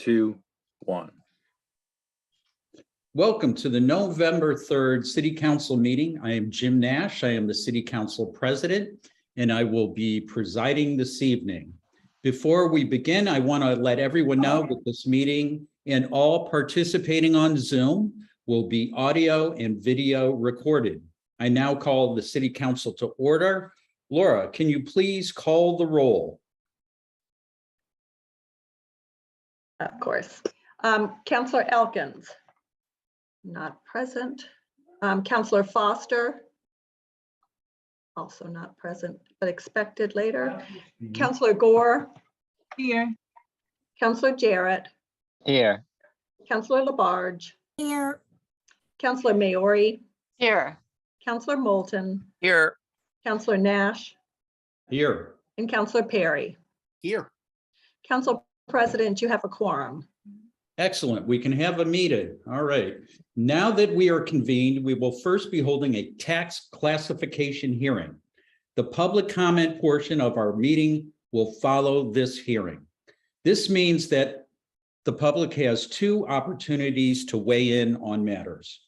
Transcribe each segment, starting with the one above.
2, 1. Welcome to the November 3rd City Council meeting. I am Jim Nash. I am the City Council President, and I will be presiding this evening. Before we begin, I want to let everyone know that this meeting and all participating on Zoom will be audio and video recorded. I now call the City Council to order. Laura, can you please call the roll? Of course. Councillor Elkins, not present. Councillor Foster, also not present, but expected later. Councillor Gore. Here. Councillor Jarrett. Here. Councillor Labarge. Here. Councillor Maori. Here. Councillor Moulton. Here. Councillor Nash. Here. And Councillor Perry. Here. Council President, you have a quorum. Excellent. We can have a meeting. All right. Now that we are convened, we will first be holding a tax classification hearing. The public comment portion of our meeting will follow this hearing. This means that the public has two opportunities to weigh in on matters.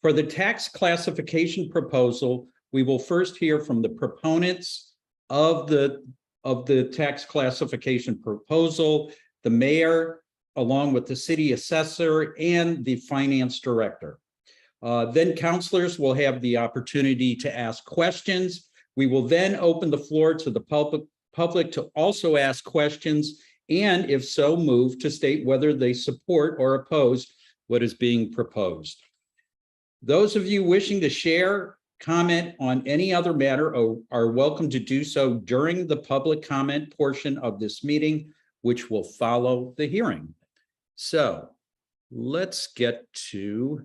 For the tax classification proposal, we will first hear from the proponents of the tax classification proposal, the mayor, along with the city assessor and the finance director. Then councilors will have the opportunity to ask questions. We will then open the floor to the public to also ask questions, and if so, move to state whether they support or oppose what is being proposed. Those of you wishing to share, comment on any other matter are welcome to do so during the public comment portion of this meeting, which will follow the hearing. So let's get to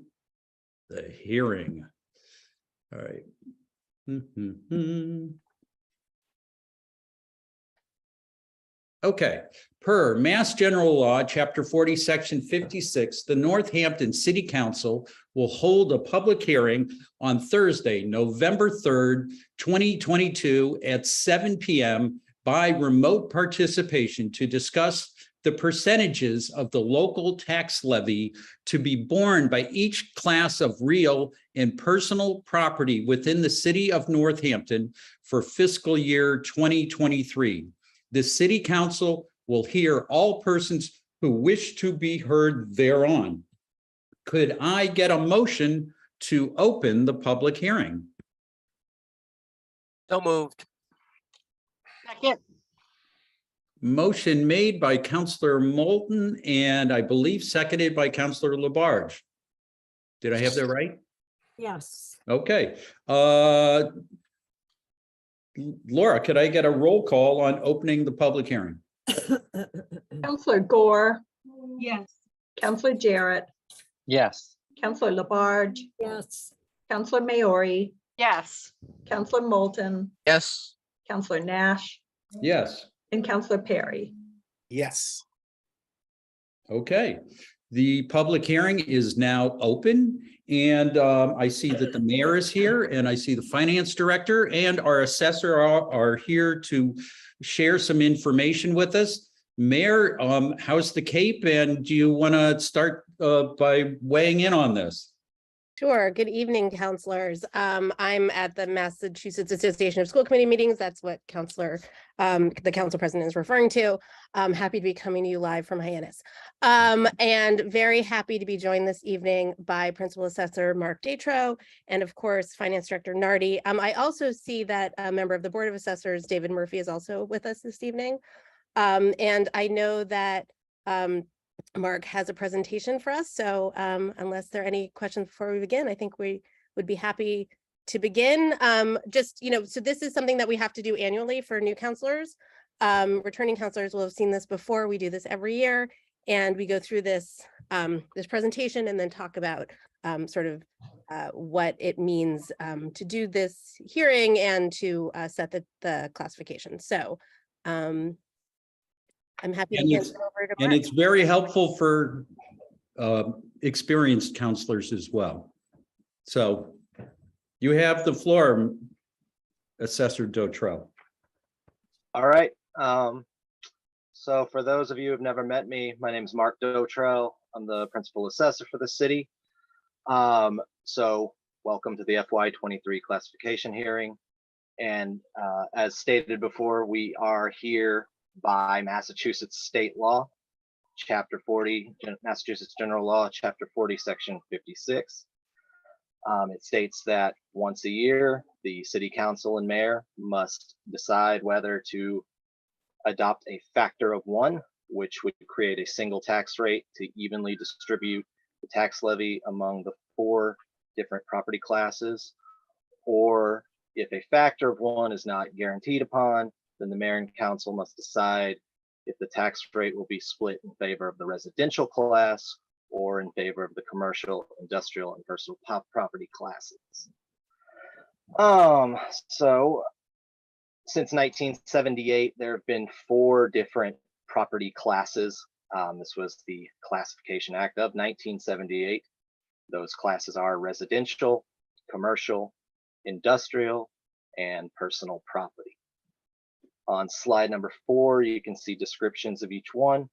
the hearing. All right. Okay, per Mass General Law, Chapter 40, Section 56, the Northampton City Council will hold a public hearing on Thursday, November 3rd, 2022 at 7 p.m. by remote participation to discuss the percentages of the local tax levy to be borne by each class of real and personal property within the city of Northampton for fiscal year 2023. The City Council will hear all persons who wish to be heard thereon. Could I get a motion to open the public hearing? So moved. Second. Motion made by Councillor Moulton and I believe seconded by Councillor Labarge. Did I have that right? Yes. Okay. Laura, could I get a roll call on opening the public hearing? Councillor Gore. Yes. Councillor Jarrett. Yes. Councillor Labarge. Yes. Councillor Maori. Yes. Councillor Moulton. Yes. Councillor Nash. Yes. And Councillor Perry. Yes. Okay. The public hearing is now open, and I see that the mayor is here, and I see the finance director and our assessor are here to share some information with us. Mayor, how's the Cape, and do you want to start by weighing in on this? Sure. Good evening, counselors. I'm at the Massachusetts Association of School Committee meetings. That's what the council president is referring to. I'm happy to be coming to you live from Hyannis. And very happy to be joined this evening by Principal Assessor Mark Datro and of course, Finance Director Nardi. I also see that a member of the Board of Assessors, David Murphy, is also with us this evening. And I know that Mark has a presentation for us. So unless there are any questions before we begin, I think we would be happy to begin. So this is something that we have to do annually for new counselors. Returning counselors will have seen this before. We do this every year, and we go through this presentation and then talk about what it means to do this hearing and to set the classification. So I'm happy to hand it over to Mark. And it's very helpful for experienced counselors as well. So you have the floor, Assessor Datro. All right. So for those of you who've never met me, my name is Mark Dotrell. I'm the principal assessor for the city. So welcome to the FY23 classification hearing. And as stated before, we are here by Massachusetts state law, chapter 40, Massachusetts general law, chapter 40, section 56. It states that once a year, the city council and mayor must decide whether to adopt a factor of 1, which would create a single tax rate to evenly distribute the tax levy among the 4 different property classes, or if a factor of 1 is not guaranteed upon, then the mayor and council must decide if the tax rate will be split in favor of the residential class or in favor of the commercial, industrial, and personal property classes. So since 1978, there have been 4 different property classes. This was the Classification Act of 1978. Those classes are residential, commercial, industrial, and personal property. On slide number 4, you can see descriptions of each one.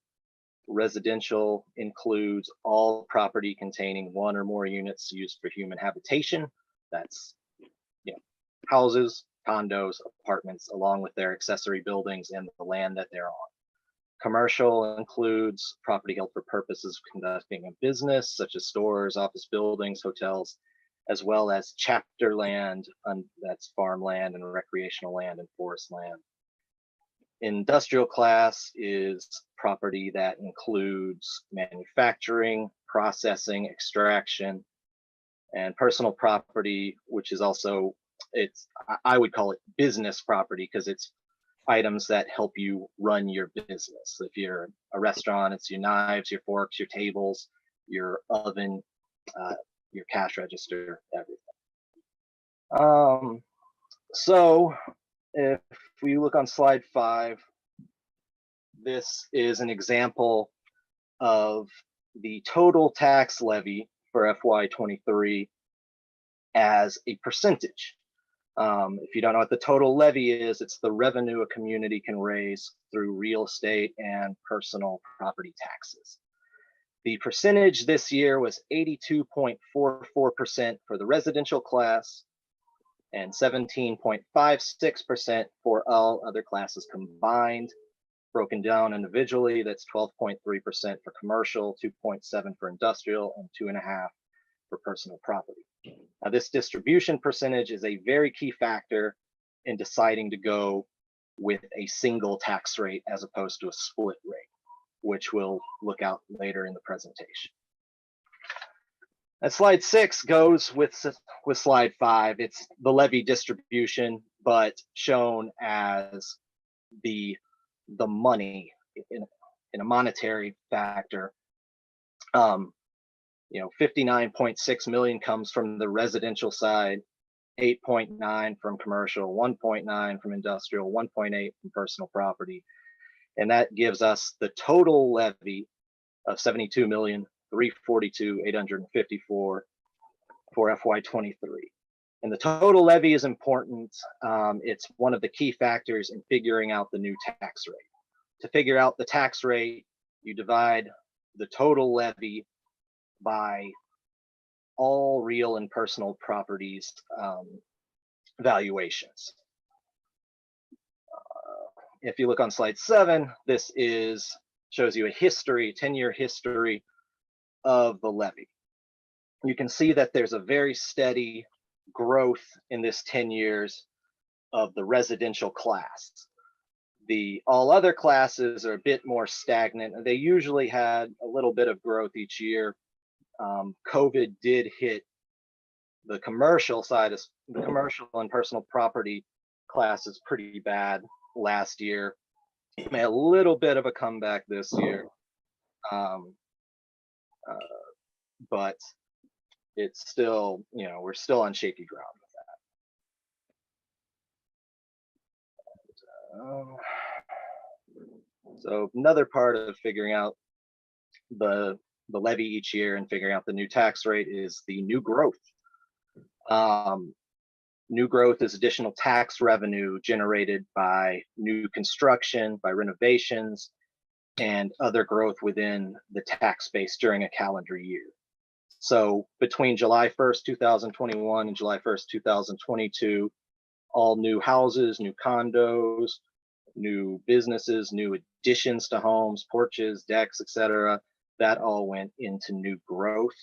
Residential includes all property containing 1 or more units used for human habitation. That's, houses, condos, apartments, along with their accessory buildings and the land that they're on. Commercial includes property held for purposes of conducting a business, such as stores, office buildings, hotels, as well as chapter land, that's farmland and recreational land and forest land. Industrial class is property that includes manufacturing, processing, extraction, and personal property, which is also, I would call it business property because it's items that help you run your business. If you're a restaurant, it's your knives, your forks, your tables, your oven, your cash register, everything. So if we look on slide 5, this is an example of the total tax levy for FY23 as a percentage. If you don't know what the total levy is, it's the revenue a community can raise through real estate and personal property taxes. The percentage this year was 82.44% for the residential class and 17.56% for all other classes combined. Broken down individually, that's 12.3% for commercial, 2.7% for industrial, and 2.5% for personal property. Now, this distribution percentage is a very key factor in deciding to go with a single tax rate as opposed to a split rate, which we'll look at later in the presentation. And slide 6 goes with slide 5. It's the levy distribution, but shown as the money in a monetary factor. 59.6 million comes from the residential side, 8.9 from commercial, 1.9 from industrial, 1.8 from personal property. And that gives us the total levy of 72,342,854 for FY23. And the total levy is important. It's one of the key factors in figuring out the new tax rate. To figure out the tax rate, you divide the total levy by all real and personal properties valuations. If you look on slide 7, this shows you a 10-year history of the levy. You can see that there's a very steady growth in this 10 years of the residential class. The all other classes are a bit more stagnant, and they usually had a little bit of growth each year. COVID did hit the commercial side, the commercial and personal property classes pretty bad last year. Made a little bit of a comeback this year, but it's still, we're still on shaky ground with that. So another part of figuring out the levy each year and figuring out the new tax rate is the new growth. New growth is additional tax revenue generated by new construction, by renovations, and other growth within the tax base during a calendar year. So between July 1st, 2021 and July 1st, 2022, all new houses, new condos, new businesses, new additions to homes, porches, decks, etc., that all went into new growth.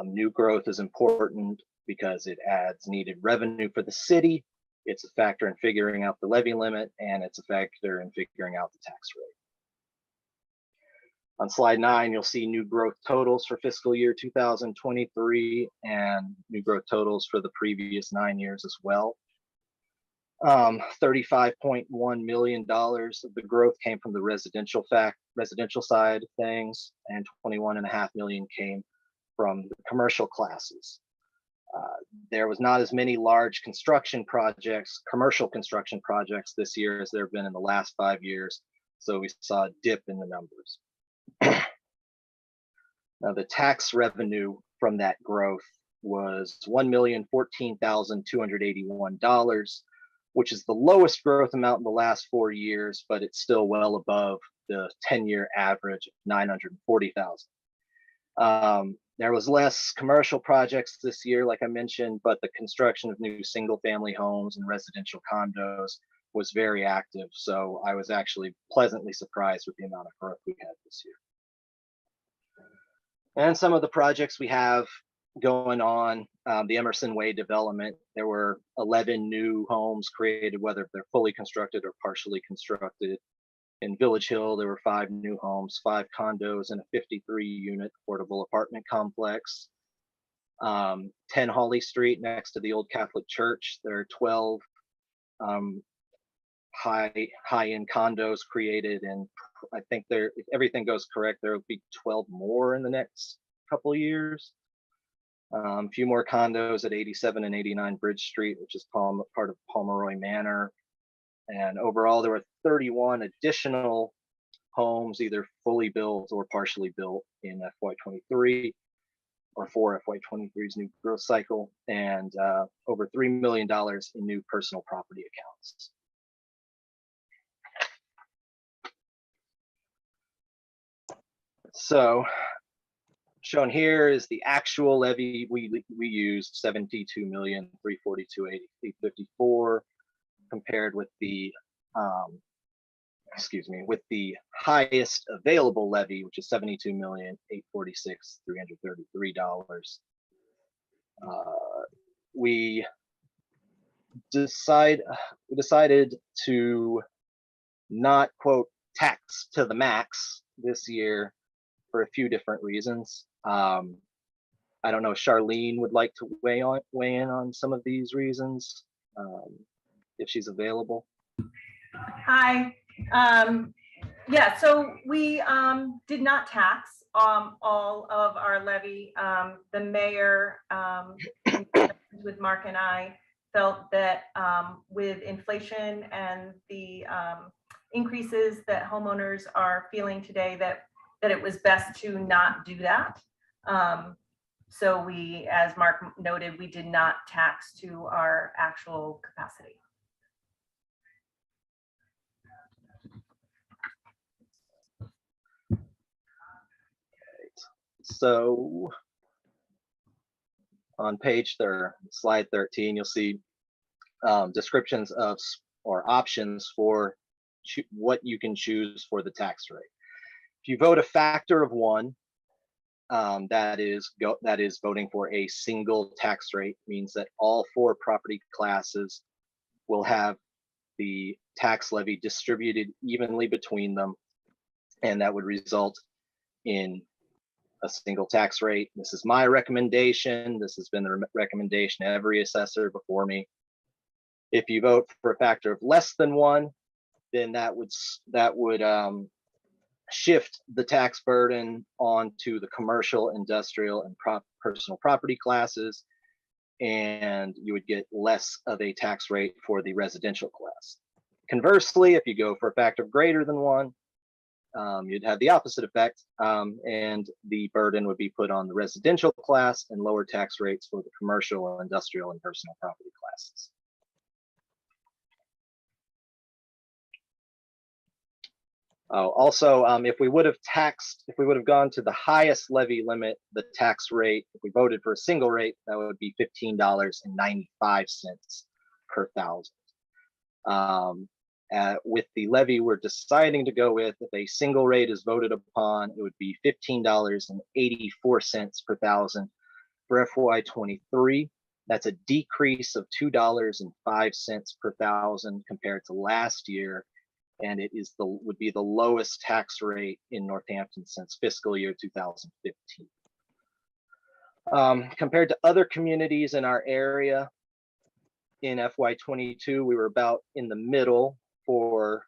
New growth is important because it adds needed revenue for the city. It's a factor in figuring out the levy limit, and it's a factor in figuring out the tax rate. On slide 9, you'll see new growth totals for fiscal year 2023 and new growth totals for the previous 9 years as well. $35.1 million of the growth came from the residential side of things, and $21.5 million came from the commercial classes. There was not as many large construction projects, commercial construction projects this year as there have been in the last 5 years, so we saw a dip in the numbers. Now, the tax revenue from that growth was $1,014,281, which is the lowest growth amount in the last 4 years, but it's still well above the 10-year average of $940,000. There was less commercial projects this year, like I mentioned, but the construction of new single-family homes and residential condos was very active. So I was actually pleasantly surprised with the amount of growth we had this year. And some of the projects we have going on, the Emerson Way development, there were 11 new homes created, whether they're fully constructed or partially constructed. In Village Hill, there were 5 new homes, 5 condos, and a 53-unit affordable apartment complex. 10 Hawley Street, next to the old Catholic Church, there are 12 high-end condos created, and I think if everything goes correct, there will be 12 more in the next couple of years. A few more condos at 87 and 89 Bridge Street, which is part of Pomeroy Manor. And overall, there were 31 additional homes, either fully built or partially built in FY23, or for FY23's new growth cycle, and over $3 million in new personal property accounts. So shown here is the actual levy we used, $72,342,854, compared with the with the highest available levy, which is $72,846,333. We decided to not quote tax to the max this year for a few different reasons. I don't know if Charlene would like to weigh in on some of these reasons, if she's available. Hi. Yeah, so we did not tax all of our levy. The mayor, with Mark and I, felt that with inflation and the increases that homeowners are feeling today, that it was best to not do that. So we, as Mark noted, we did not tax to our actual capacity. So on slide 13, you'll see descriptions of or options for what you can choose for the tax rate. If you vote a factor of 1, that is voting for a single tax rate, means that all 4 property classes will have the tax levy distributed evenly between them, and that would result in a single tax rate. This is my recommendation. This has been the recommendation of every assessor before me. If you vote for a factor of less than 1, then that would shift the tax burden onto the commercial, industrial, and personal property classes, and you would get less of a tax rate for the residential class. Conversely, if you go for a factor of greater than 1, you'd have the opposite effect, and the burden would be put on the residential class and lower tax rates for the commercial, industrial, and personal property classes. Also, if we would have gone to the highest levy limit, the tax rate, if we voted for a single rate, that would be $15.95 per thousand. With the levy we're deciding to go with, if a single rate is voted upon, it would be $15.84 per thousand for FY23. That's a decrease of $2.05 per thousand compared to last year, and it is would be the lowest tax rate in Northampton since fiscal year 2015. Compared to other communities in our area, in FY22, we were about in the middle for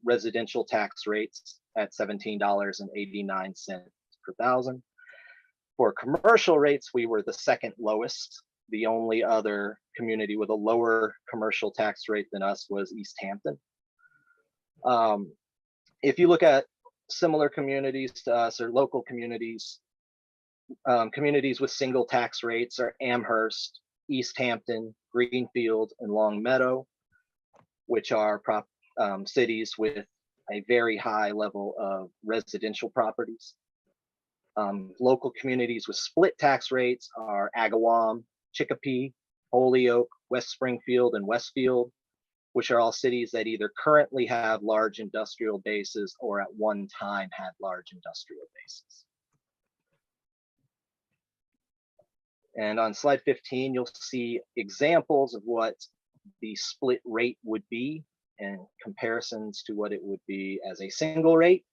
residential tax rates at $17.89 per thousand. For commercial rates, we were the second lowest. The only other community with a lower commercial tax rate than us was East Hampton. If you look at similar communities to us or local communities, communities with single tax rates are Amherst, East Hampton, Greenfield, and Long Meadow, which are cities with a very high level of residential properties. Local communities with split tax rates are Agawam, Chicopee, Holyoke, West Springfield, and Westfield, which are all cities that either currently have large industrial bases or at one time had large industrial bases. And on slide 15, you'll see examples of what the split rate would be and comparisons to what it would be as a single rate.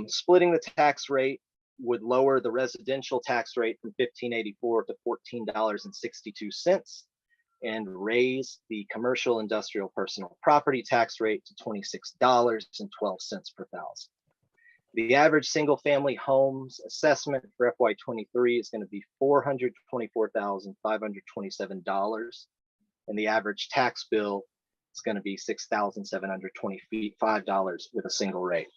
Splitting the tax rate would lower the residential tax rate from $15.84 to $14.62 and raise the commercial industrial personal property tax rate to $26.12 per thousand. The average single family homes assessment for FY23 is going to be $424,527, and the average tax bill is going to be $6,725 with a single rate.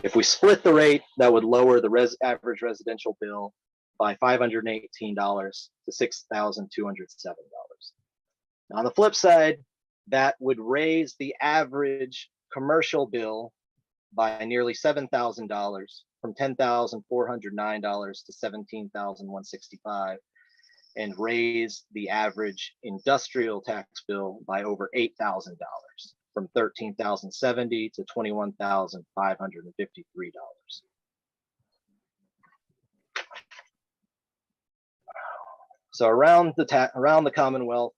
If we split the rate, that would lower the average residential bill by $518 to $6,207. On the flip side, that would raise the average commercial bill by nearly $7,000 from $10,409 to $17,165, and raise the average industrial tax bill by over $8,000 from $13,070 to $21,553. So around the Commonwealth,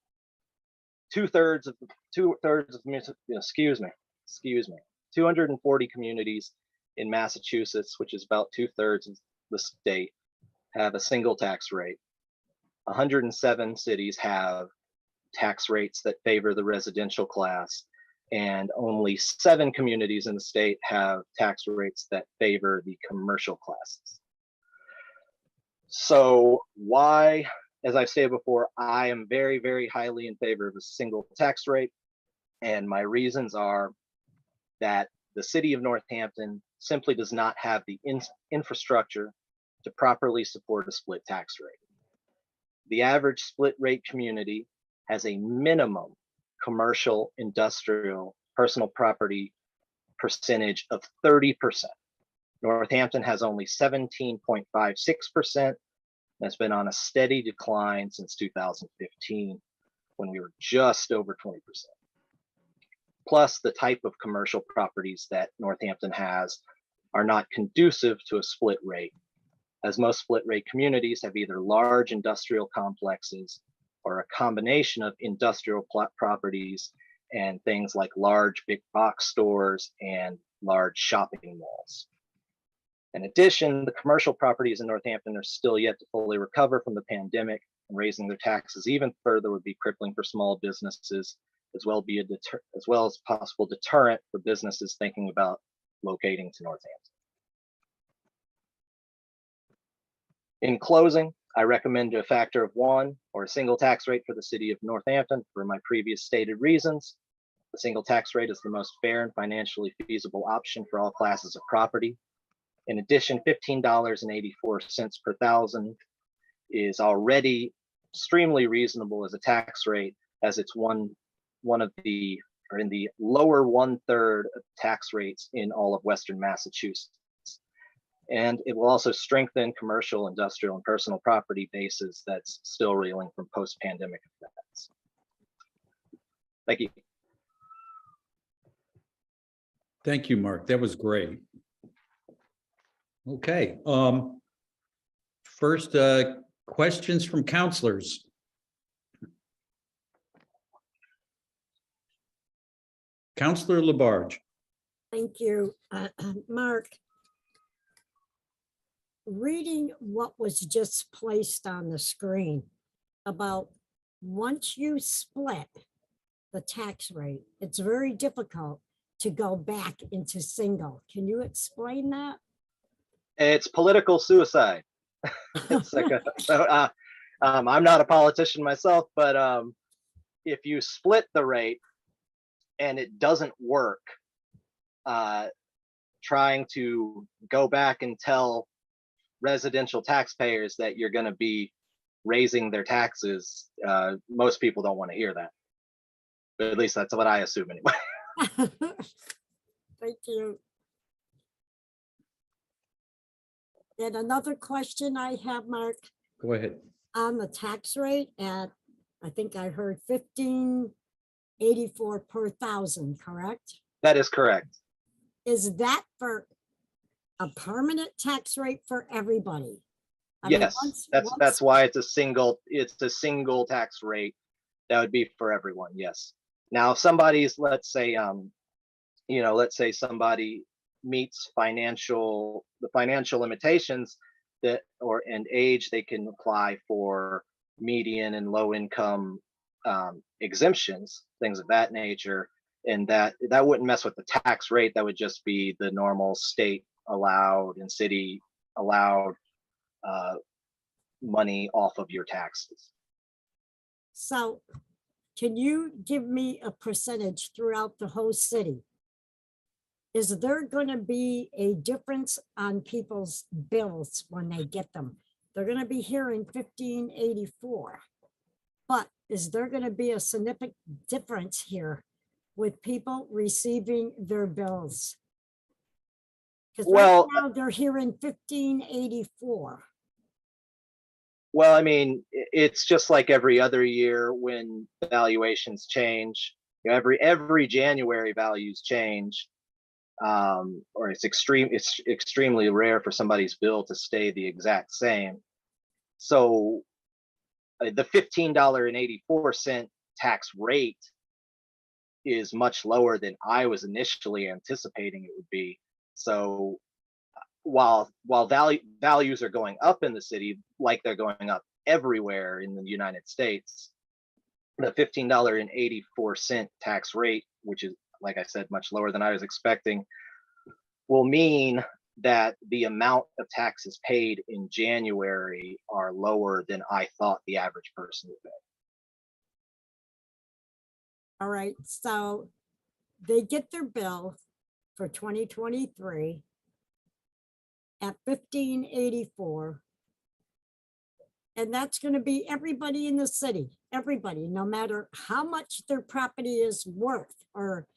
two-thirds of 240 communities in Massachusetts, which is about two-thirds of the state, have a single tax rate. 107 cities have tax rates that favor the residential class, and only 7 communities in the state have tax rates that favor the commercial classes. So why, as I've stated before, I am very, very highly in favor of a single tax rate. And my reasons are that the city of Northampton simply does not have the infrastructure to properly support a split tax rate. The average split rate community has a minimum commercial, industrial, personal property percentage of 30%. Northampton has only 17.56%. That's been on a steady decline since 2015, when we were just over 20%. Plus, the type of commercial properties that Northampton has are not conducive to a split rate, as most split rate communities have either large industrial complexes or a combination of industrial properties and things like large big box stores and large shopping malls. In addition, the commercial properties in Northampton are still yet to fully recover from the pandemic, and raising their taxes even further would be crippling for small businesses, as well as possible deterrent for businesses thinking about locating to Northampton. In closing, I recommend a factor of 1 or a single tax rate for the city of Northampton for my previous stated reasons. The single tax rate is the most fair and financially feasible option for all classes of property. In addition, $15.84 per thousand is already extremely reasonable as a tax rate, as it's one of the or in the lower 1/3 of tax rates in all of Western Massachusetts. And it will also strengthen commercial, industrial, and personal property bases that's still reeling from post-pandemic effects. Thank you. Thank you, Mark. That was great. Okay. First, questions from counselors. Counselor Labarge. Thank you. Mark, reading what was just placed on the screen about once you split the tax rate, it's very difficult to go back into single. Can you explain that? It's political suicide. It's like I'm not a politician myself, but if you split the rate and it doesn't work, trying to go back and tell residential taxpayers that you're going to be raising their taxes, most people don't want to hear that. But at least that's what I assume anyway. Thank you. And another question I have, Mark, Go ahead. on the tax rate at, I think I heard 1584 per thousand, correct? That is correct. Is that for a permanent tax rate for everybody? I mean, Yes, that's why it's a single tax rate. That would be for everyone. Yes. Now, if somebody's, let's say somebody meets the financial limitations that and age, they can apply for median and low income exemptions, things of that nature, and that wouldn't mess with the tax rate. That would just be the normal state allowed and city allowed money off of your taxes. So can you give me a percentage throughout the whole city? Is there going to be a difference on people's bills when they get them? They're going to be hearing 1584. But is there going to be a significant difference here with people receiving their bills? Because right now they're hearing 1584. Well, I mean, it's just like every other year when valuations change. Every January values change. Or it's extremely rare for somebody's bill to stay the exact same. So the $15.84 tax rate is much lower than I was initially anticipating it would be. So while values are going up in the city, like they're going up everywhere in the United States, the $15.84 tax rate, which is, like I said, much lower than I was expecting, will mean that the amount of taxes paid in January are lower than I thought the average person would pay. All right, so they get their bill for 2023 at 1584. And that's going to be everybody in the city, everybody, no matter how much their property is worth or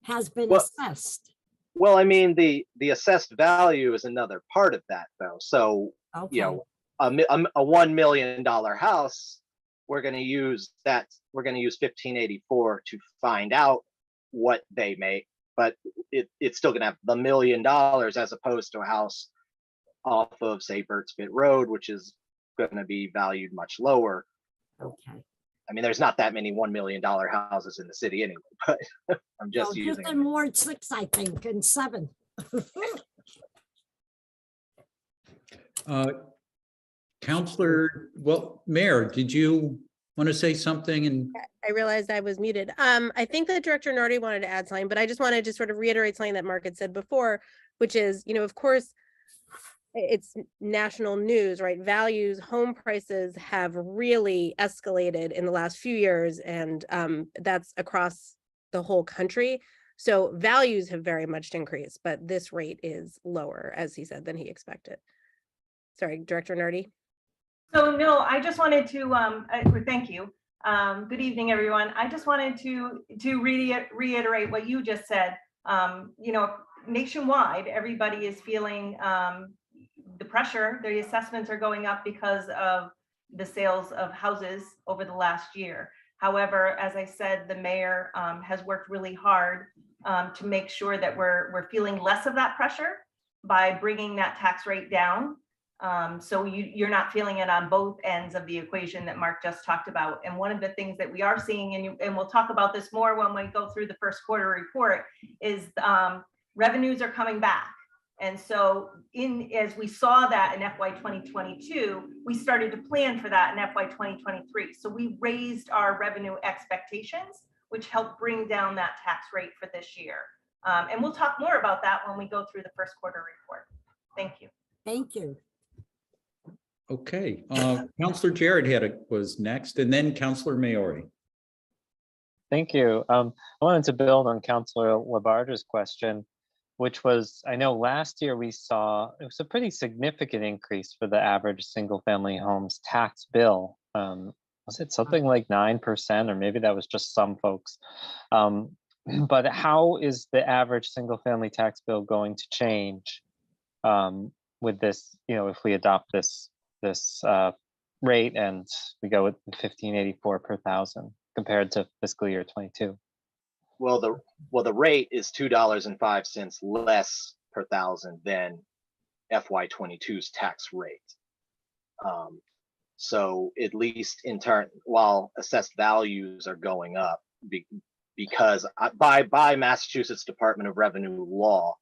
has been assessed. Well, I mean, the assessed value is another part of that, though. So, Okay. you know, a $1 million house, we're going to use 1584 to find out what they make, but it's still going to have the $1 million as opposed to a house off of, say, Burt's Pit Road, which is going to be valued much lower. Okay. I mean, there's not that many $1 million houses in the city anyway, but I'm just using. Just in Ward 6, I think, and 7. Counselor, well, Mayor, did you want to say something? And I realized I was muted. I think that Director Nardi wanted to add something, but I just wanted to sort of reiterate something that Mark had said before, which is, you know, of course, it's national news, right? Values, home prices have really escalated in the last few years, and that's across the whole country. So values have very much increased, but this rate is lower, as he said, than he expected. Sorry, Director Nardi. So no, I just wanted to thank you. Good evening, everyone. I just wanted to reiterate what you just said. You know, nationwide, everybody is feeling the pressure. The assessments are going up because of the sales of houses over the last year. However, as I said, the mayor has worked really hard to make sure that we're feeling less of that pressure by bringing that tax rate down. So you're not feeling it on both ends of the equation that Mark just talked about. And one of the things that we are seeing, and we'll talk about this more when we go through the first quarter report, is revenues are coming back. And so as we saw that in FY 2022, we started to plan for that in FY 2023. So we raised our revenue expectations, which helped bring down that tax rate for this year. And we'll talk more about that when we go through the first quarter report. Thank you. Thank you. Okay, Counselor Jarrett was next, and then Counselor Maori. Thank you. I wanted to build on Counselor Labarge's question, which was, I know last year we saw, it was a pretty significant increase for the average single family homes tax bill. Was it something like 9%, or maybe that was just some folks? But how is the average single family tax bill going to change with this, you know, if we adopt this rate and we go with 1584 per thousand compared to fiscal year 22? Well, the rate is $2.05 less per thousand than FY 22's tax rate. So at least in turn, while assessed values are going up, because by Massachusetts Department of Revenue law,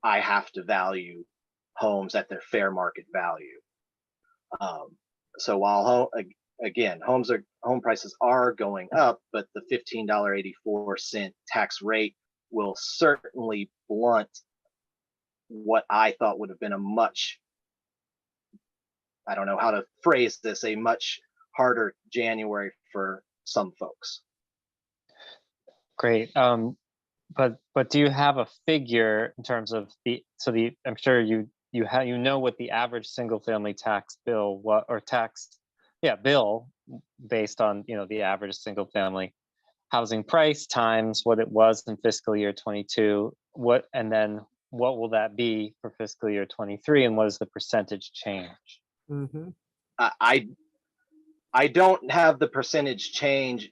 I have to value homes at their fair market value. So while home prices are going up, but the $15.84 tax rate will certainly blunt what I thought would have been a much, I don't know how to phrase this, a much harder January for some folks. Great. But do you have a figure in terms of I'm sure you know what the average single family tax bill bill based on, you know, the average single family housing price times what it was in fiscal year 22, and then what will that be for fiscal year 23, and what is the percentage change? Mm-hmm. I don't have the percentage change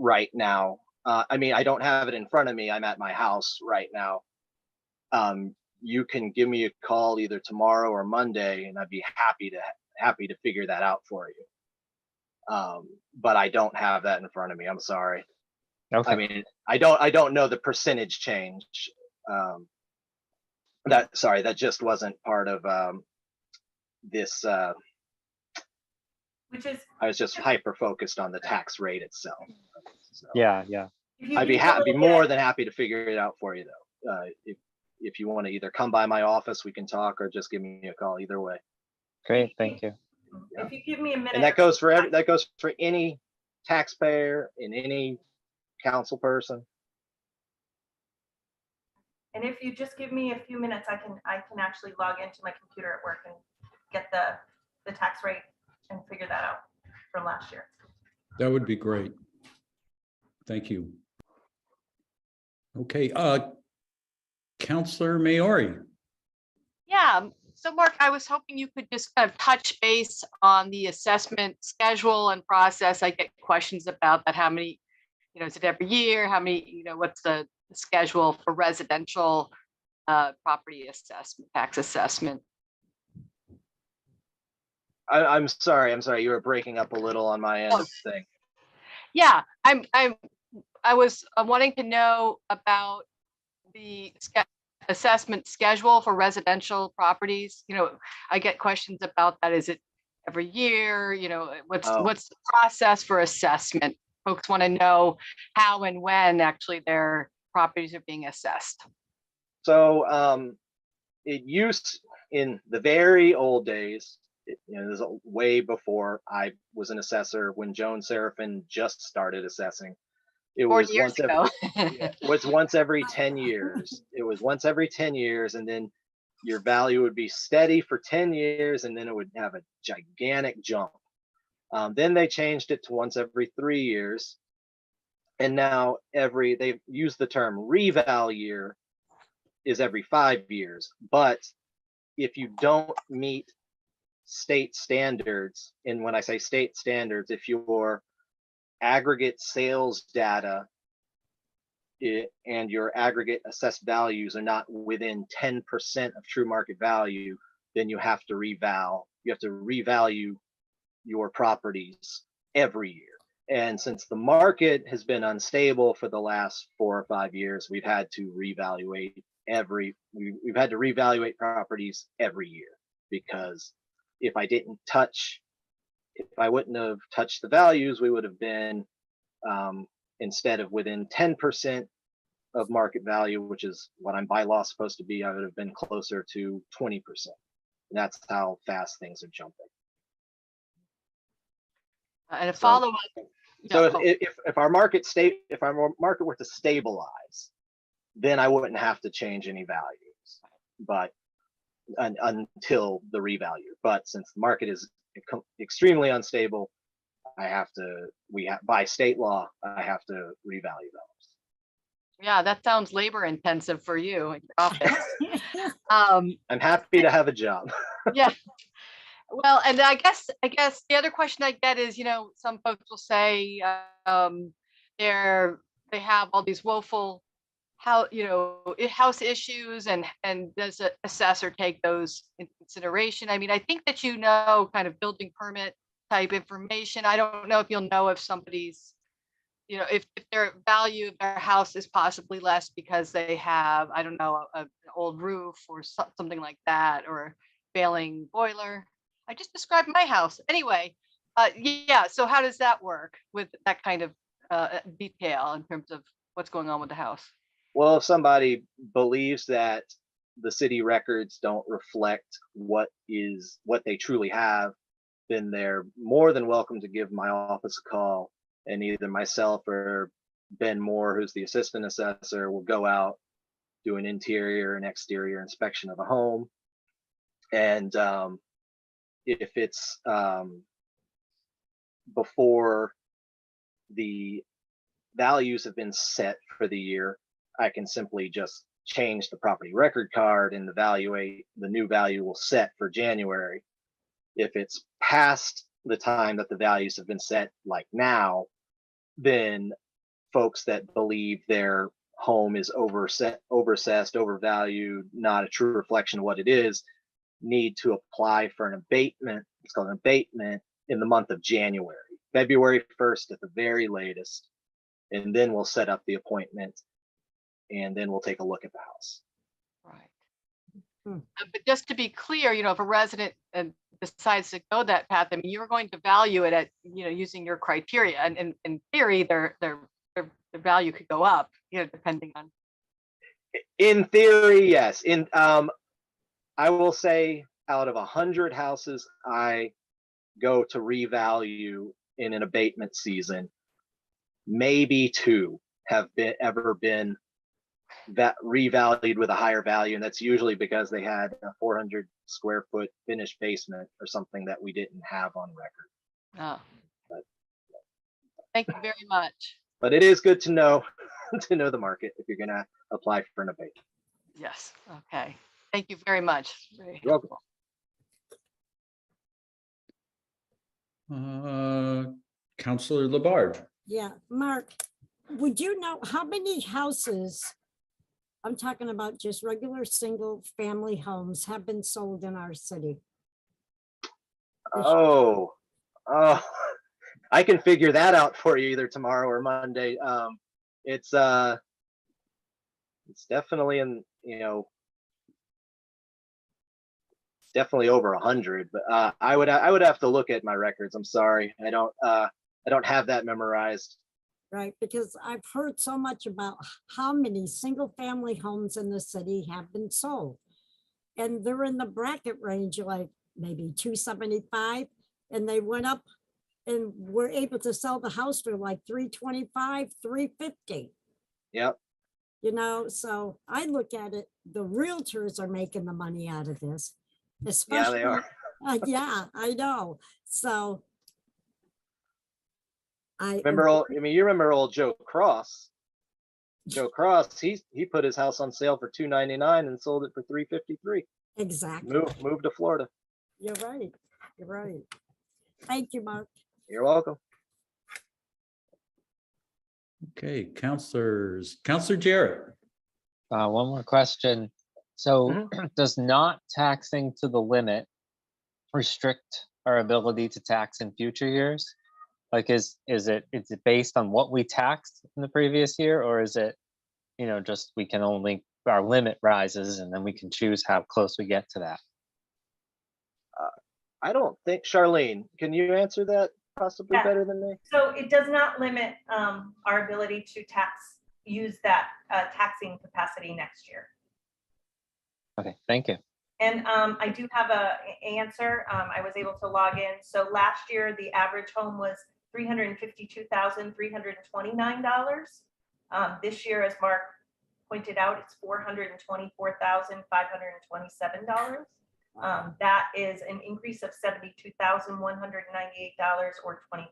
right now. I mean, I don't have it in front of me. I'm at my house right now. You can give me a call either tomorrow or Monday, and I'd be happy to figure that out for you. But I don't have that in front of me. I'm sorry. Okay. I mean, I don't know the percentage change. That just wasn't part of this. Which is, I was just hyper focused on the tax rate itself. So Yeah. I'd be more than happy to figure it out for you, though. If you want to either come by my office, we can talk, or just give me a call. Either way. Great, thank you. If you give me a minute. And that goes for any taxpayer and any council person. And if you just give me a few minutes, I can actually log into my computer at work and get the tax rate and figure that out from last year. That would be great. Thank you. Okay, Counselor Maori. Yeah, so Mark, I was hoping you could just kind of touch base on the assessment schedule and process. I get questions about that. How many, you know, is it every year? How many, you know, what's the schedule for residential property assessment, tax assessment? I'm sorry. You were breaking up a little on my end of the thing. Yeah, I was wanting to know about the assessment schedule for residential properties. You know, I get questions about that. Is it every year? You know, what's the process for assessment? Folks want to know how and when actually their properties are being assessed. So it used in the very old days, you know, this is way before I was an assessor, when Joan Seraphin just started assessing. It was once every 10 years. It was once every 10 years, and then your value would be steady for 10 years, and then it would have a gigantic jump. Then they changed it to once every 3 years. And now they've used the term reval year is every 5 years. But if you don't meet state standards, and when I say state standards, if your aggregate sales data and your aggregate assessed values are not within 10% of true market value, then you have to revalue your properties every year. And since the market has been unstable for the last 4 or 5 years, we've had to reevaluate properties every year, because if I wouldn't have touched the values, we would have been, instead of within 10% of market value, which is what I'm by law supposed to be, I would have been closer to 20%. And that's how fast things are jumping. And a So- follow-up. So Yeah, if our market were to stabilize, then I wouldn't have to change any values, but until the revalue. But since the market is extremely unstable, by state law, I have to revalue those. yeah, that sounds labor intensive for you in your office. I'm happy to have a job. Yeah. Well, and I guess the other question I get is, some folks will say they have all these woeful house issues, and does an assessor take those into consideration? I mean, I think that kind of building permit type information. I don't know if you'll know if somebody's, if their value of their house is possibly less because they have, I don't know, an old roof or something like that, or failing boiler. I just described my house. Anyway, yeah. So how does that work with that kind of detail in terms of what's going on with the house? Well, if somebody believes that the city records don't reflect what they truly have, then they're more than welcome to give my office a call, and either myself or Ben Moore, who's the assistant assessor, will go out, do an interior and exterior inspection of a home. And if it's before the values have been set for the year, I can simply just change the property record card, and the new value will set for January. If it's past the time that the values have been set, like now, then folks that believe their home is overassessed, overvalued, not a true reflection of what it is, need to apply for an abatement. It's called an abatement in the month of January, February 1st at the very latest. And then we'll set up the appointment, and then we'll take a look at the house. Right. But just to be clear, if a resident decides to go that path, I mean, you're going to value it at, using your criteria, and in theory, their value could go up, depending on. In theory, yes. I will say, out of 100 houses I go to revalue in an abatement season, maybe 2 have ever been that revalued with a higher value, and that's usually because they had a 400 square foot finished basement or something that we didn't have on record. Oh. Thank you very much. But it is good to know the market if you're going to apply for an abatement. Yes. Okay. Thank you very much. Very You're welcome. Councilor Labarge. Yeah, Mark, would you know how many houses, I'm talking about just regular single family homes, have been sold in our city? Oh, I can figure that out for you either tomorrow or Monday. It's definitely definitely over 100, but I would have to look at my records. I'm sorry, I don't have that memorized. Right, because I've heard so much about how many single family homes in the city have been sold. And they're in the bracket range, like maybe 275, and they went up and were able to sell the house for like 325, 350. Yep. So I look at it, the realtors are making the money out of this. Yeah, Especially, they are. yeah, I know. So I Remember old, I mean, you remember old Joe Cross. Joe Cross, he put his house on sale for $299 and sold it for $353. exactly. Moved to Florida. You're right. You're right. Thank you, Mark. You're welcome. Okay, counselors, Counselor Jarrett. One more question. So Mm-hmm. does not taxing to the limit restrict our ability to tax in future years? Like, is it based on what we taxed in the previous year, or is it, just we can only, our limit rises and then we can choose how close we get to that? I don't think, Charlene, can you answer that possibly Yeah. better than me? So it does not limit our ability to use that taxing capacity next year. Okay, thank you. And I do have a answer. I was able to log in. So last year, the average home was $352,329. This year, as Mark pointed out, it's $424,527. That is an increase of $72,198 or 20%.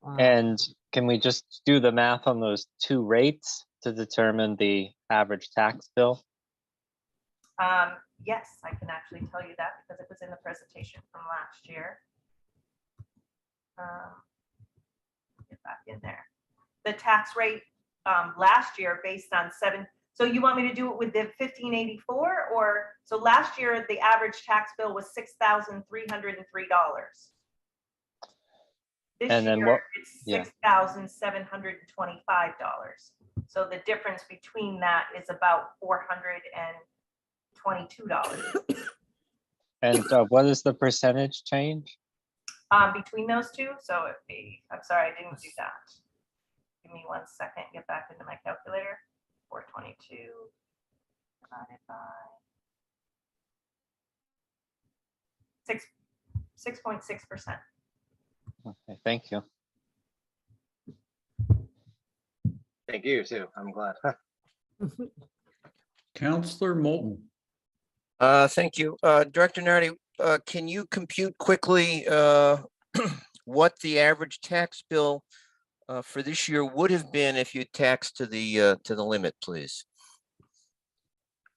Wow. And can we just do the math on those two rates to determine the average tax bill? Yes, I can actually tell you that because it was in the presentation from last year. Get back in there. The tax rate last year based on so you want me to do it with the 1584 or, so last year, the average tax bill was $6,303. This And then year, it's yeah. $6,725. So the difference between that is about $422. And what is the percentage change? Between those two, so it'd be, I'm sorry, I didn't do that. Give me 1 second, get back into my calculator. 422 divided by 6.6%. Okay, thank you. Thank you too. I'm glad. Counselor Moulton. Thank you. Director Nardi, can you compute quickly what the average tax bill for this year would have been if you taxed to the limit, please?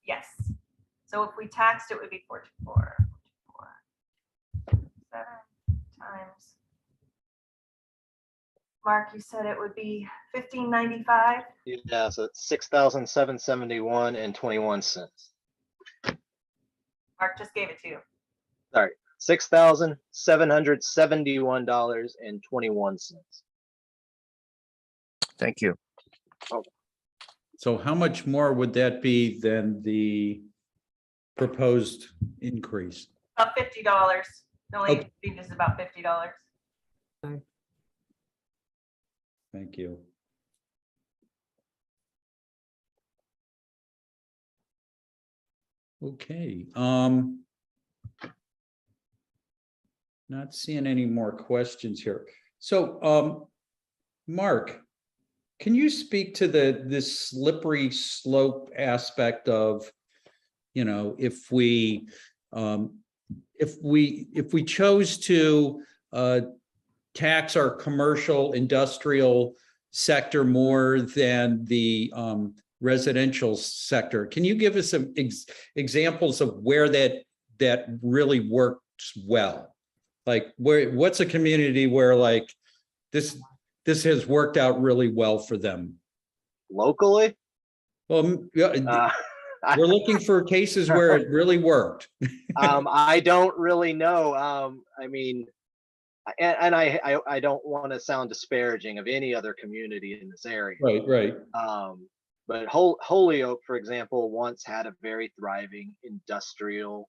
Yes. So if we taxed, it would be 424. 7 times. Mark, you said it would be 1595. Yeah, so it's $6,771.21. Mark just gave it to you. Sorry, $6,771.21. Thank you. So how much more would that be than the proposed increase? About $50. The only fee is about $50. Thank you. Okay, not seeing any more questions here. So, Mark, can you speak to this slippery slope aspect of, if we chose to tax our commercial industrial sector more than the residential sector, can you give us some examples of where that really works well? Like what's a community where like this has worked out really well for them? Locally? Well, we're looking for cases where it really worked. I don't really know. I mean, and I don't want to sound disparaging of any other community in this area. Right. But Holyoke, for example, once had a very thriving industrial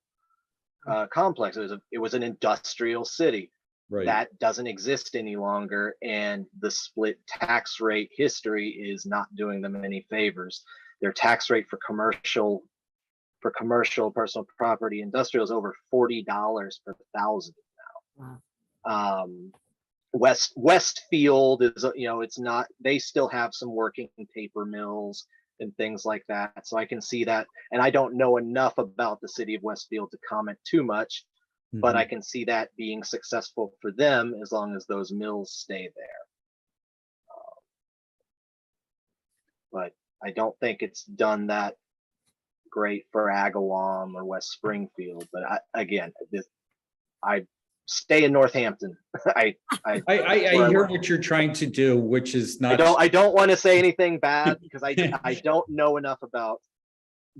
complex. It was an industrial city. Right. That doesn't exist any longer, and the split tax rate history is not doing them any favors. Their tax rate for commercial personal property industrial is over $40 per thousand now. Wow. Westfield is, it's not, they still have some working paper mills and things like that. So I can see that. And I don't know enough about the city of Westfield to comment too much, but I can see that being successful for them as long as those mills stay there. But I don't think it's done that great for Agawam or West Springfield. But I stay in Northampton. I hear what you're trying to do, which is not. I don't want to say anything bad because I don't know enough about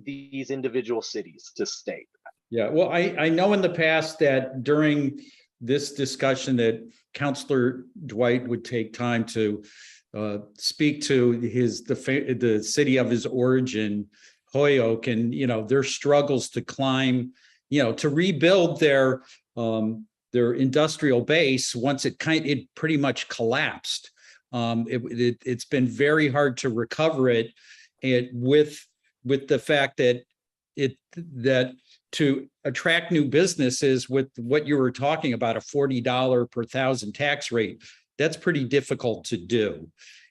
these individual cities to state. Yeah, well, I know in the past that during this discussion that Councilor Dwight would take time to speak to the city of his origin, Holyoke, and their struggles to climb, to rebuild their industrial base once it pretty much collapsed. It's been very hard to recover it, and with the fact that to attract new businesses with what you were talking about, a $40 per thousand tax rate, that's pretty difficult to do.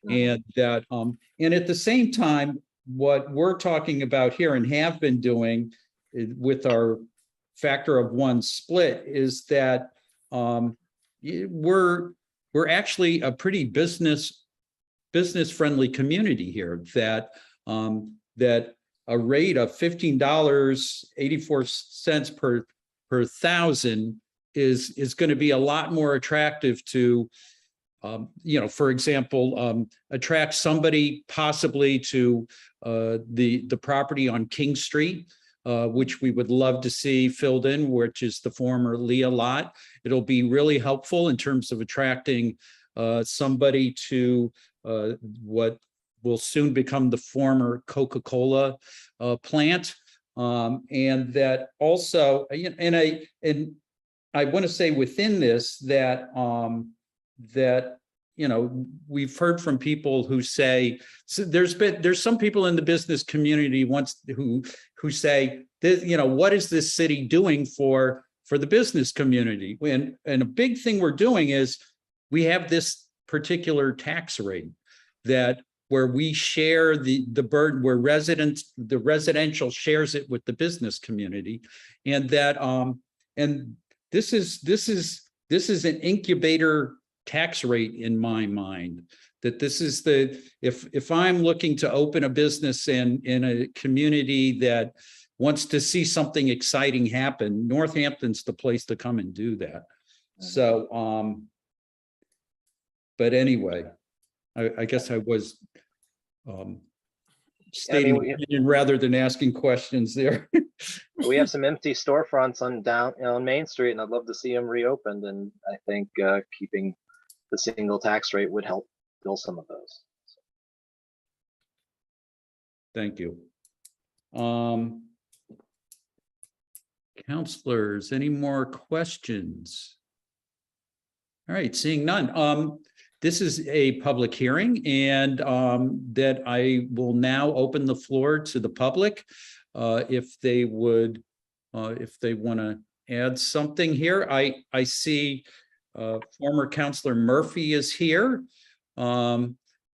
And that and at the same time, what we're talking about here and have been doing with our factor of one split is that we're actually a pretty business friendly community here, that a rate of $15.84 per thousand is going to be a lot more attractive to for example, attract somebody possibly to the property on King Street, which we would love to see filled in, which is the former Leah lot. It'll be really helpful in terms of attracting somebody to what will soon become the former Coca-Cola plant. And that also, and I want to say within this that we've heard from people who say, so there's some people in the business community who say, what is this city doing for the business community? And a big thing we're doing is we have this particular tax rate where we share the burden, where the residential shares it with the business community, and that and this is an incubator tax rate in my mind. That this is if I'm looking to open a business in a community that wants to see something exciting happen, Northampton's the place to come and do that. So but anyway, I guess I was stating opinion rather than asking questions there. We have some empty storefronts on Main Street, and I'd love to see them reopened. And I think keeping the single tax rate would help fill some of those. Thank you. Councilors, any more questions? All right, seeing none. This is a public hearing, and that I will now open the floor to the public if they want to add something here. I see former Councilor Murphy is here, and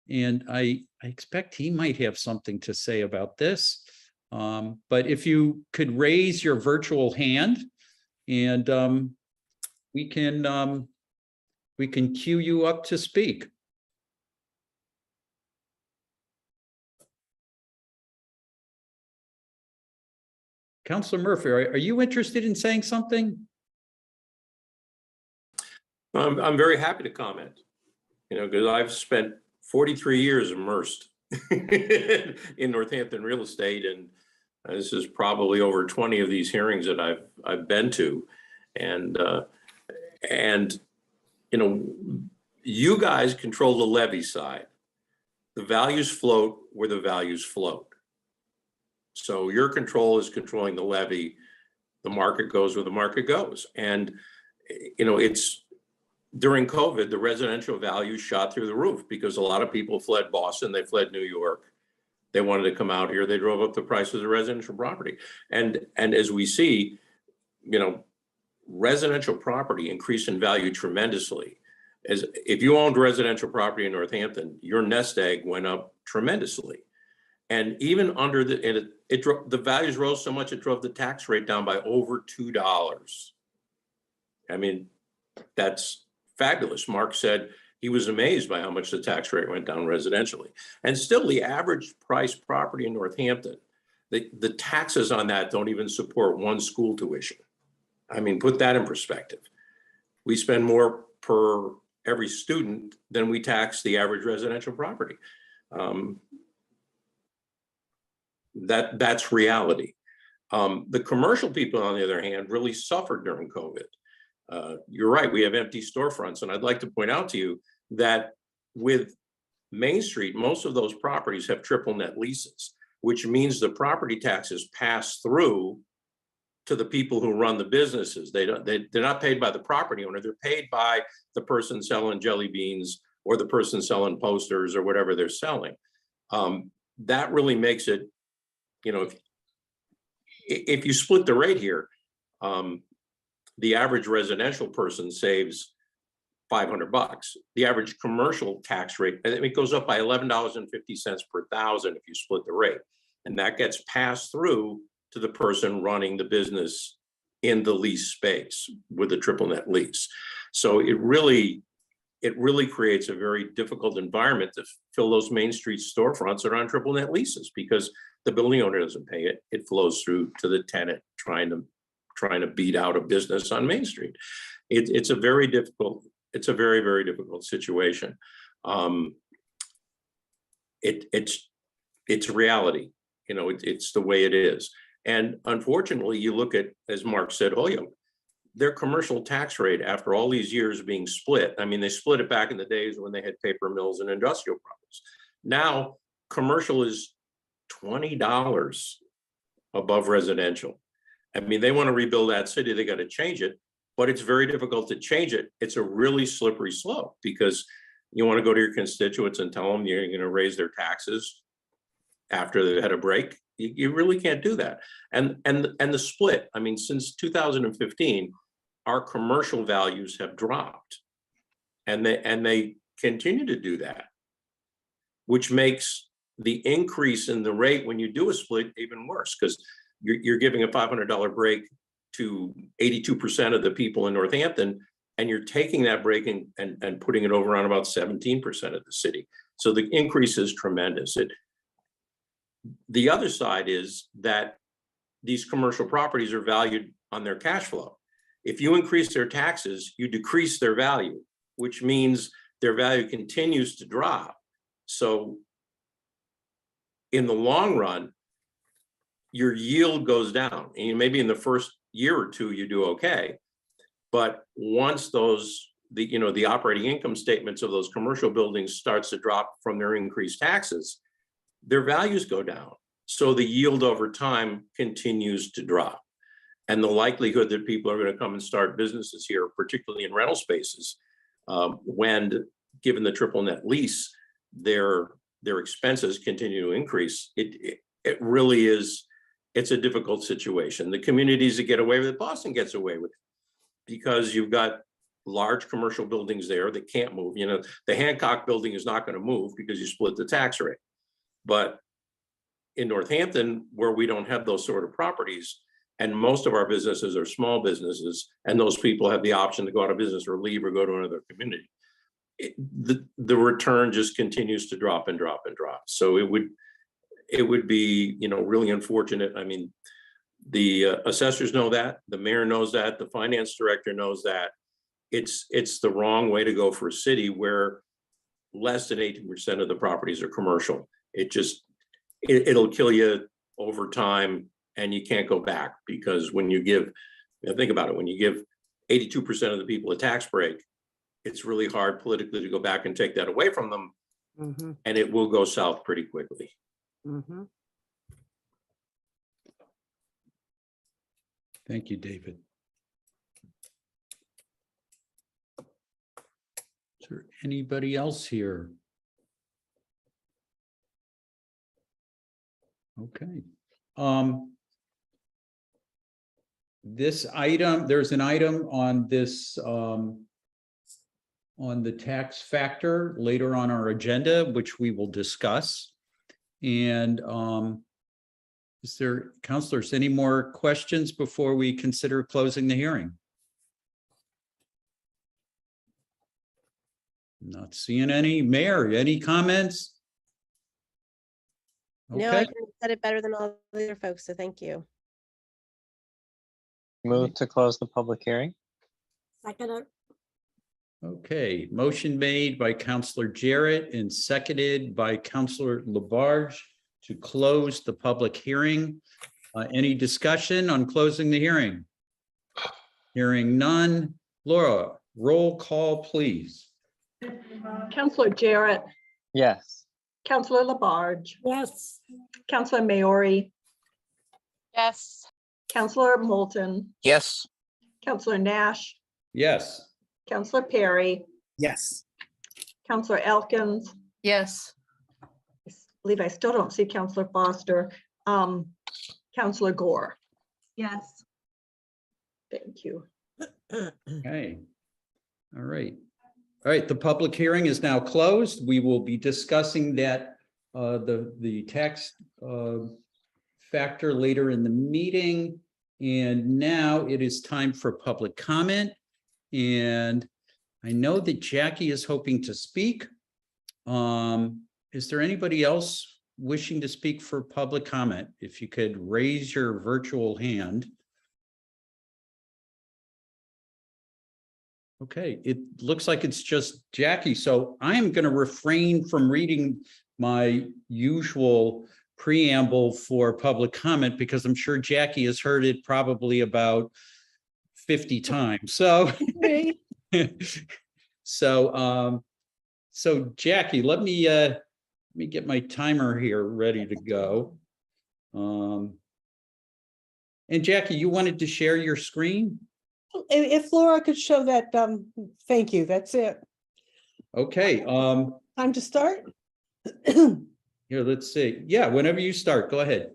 I expect he might have something to say about this. But if you could raise your virtual hand, and we can queue you up to speak. Councilor Murphy, are you interested in saying something? I'm very happy to comment, because I've spent 43 years immersed in Northampton real estate, and this is probably over 20 of these hearings that I've been to, and you guys control the levy side. The values float where the values float. So your control is controlling the levy. The market goes where the market goes. And, it's during COVID, the residential values shot through the roof because a lot of people fled Boston, they fled New York. They wanted to come out here. They drove up the prices of residential property. And as we see, residential property increased in value tremendously. As if you owned residential property in Northampton, your nest egg went up tremendously. And even under the values rose so much, it drove the tax rate down by over $2. I mean, that's fabulous. Mark said he was amazed by how much the tax rate went down residentially. And still the average price property in Northampton, the taxes on that don't even support one school tuition. I mean, put that in perspective. We spend more per every student than we tax the average residential property. That's reality. The commercial people, on the other hand, really suffered during COVID. You're right, we have empty storefronts. And I'd like to point out to you that with Main Street, most of those properties have triple net leases, which means the property taxes pass through to the people who run the businesses. They're not paid by the property owner, they're paid by the person selling jelly beans or the person selling posters or whatever they're selling. That really makes it, you know, if you split the rate here, the average residential person saves $500. The average commercial tax rate, and it goes up by $11.50 per thousand if you split the rate. And that gets passed through to the person running the business in the lease space with a triple net lease. So it really creates a very difficult environment to fill those Main Street storefronts that are on triple net leases, because the building owner doesn't pay it. It flows through to the tenant trying to beat out a business on Main Street. It's a very difficult, it's a very, very difficult situation. It's reality, you know, it's the way it is. And unfortunately, you look at, as Mark said, oh, you know, their commercial tax rate after all these years being split. I mean, they split it back in the days when they had paper mills and industrial products. Now, commercial is $20 above residential. I mean, they want to rebuild that city, they got to change it, but it's very difficult to change it. It's a really slippery slope, because you want to go to your constituents and tell them you're going to raise their taxes after they've had a break. You really can't do that. And the split, I mean, since 2015, our commercial values have dropped, and they continue to do that, which makes the increase in the rate when you do a split even worse, because you're giving a $500 break to 82% of the people in Northampton, and you're taking that break and putting it over on about 17% of the city. So the increase is tremendous. The other side is that these commercial properties are valued on their cash flow. If you increase their taxes, you decrease their value, which means their value continues to drop. So in the long run, your yield goes down. And maybe in the first year or two, you do okay. But once the operating income statements of those commercial buildings starts to drop from their increased taxes, their values go down. So the yield over time continues to drop. And the likelihood that people are going to come and start businesses here, particularly in rental spaces, when given the triple net lease, their expenses continue to increase. It really is, it's a difficult situation. The communities that get away with it, Boston gets away with it, because you've got large commercial buildings there that can't move. You know, the Hancock building is not going to move because you split the tax rate. But in Northampton, where we don't have those sort of properties, and most of our businesses are small businesses, and those people have the option to go out of business or leave or go to another community, the return just continues to drop and drop and drop. So it would be, you know, really unfortunate. I mean, the assessors know that, the mayor knows that, the finance director knows that. It's the wrong way to go for a city where less than 18% of the properties are commercial. It'll kill you over time, and you can't go back, because when you give, think about it, when you give 82% of the people a tax break, it's really hard politically to go back and take that away from them. Mm-hmm. And it will go south pretty quickly. Mm-hmm. Thank you, David. Is there anybody else here? Okay. This item, there's an item on this, on the tax factor later on our agenda, which we will discuss. And is there, councilors, any more questions before we consider closing the hearing? Not seeing any. Mayor, any comments? No, I Okay, couldn't have said it better than all the other folks, so thank you. Move to close the public hearing. Second, okay. Motion made by Counselor Jarrett and seconded by Counselor Labarge to close the public hearing. Any discussion on closing the hearing? Hearing none. Laura, roll call, please. Counselor Jarrett, Yes. Counselor Labarge, yes. Counselor Maori, Yes. Counselor Moulton, Yes. Counselor Nash, Yes. Counselor Perry, Yes. Counselor Elkins. Yes. I believe I still don't see Counselor Foster. Counselor Gore. Yes. Thank you. Okay. All right. All right, the public hearing is now closed. We will be discussing that, the tax factor later in the meeting. And now it is time for public comment. And I know that Jackie is hoping to speak. Is there anybody else wishing to speak for public comment? If you could raise your virtual hand. Okay, it looks like it's just Jackie. So I am going to refrain from reading my usual preamble for public comment because I'm sure Jackie has heard it probably about 50 times. So, so Jackie, let me get my timer here ready to go. And Jackie, you wanted to share your screen? If Laura could show that, thank you, that's it. Okay, Time to start? here, let's see. Yeah, whenever you start, go ahead.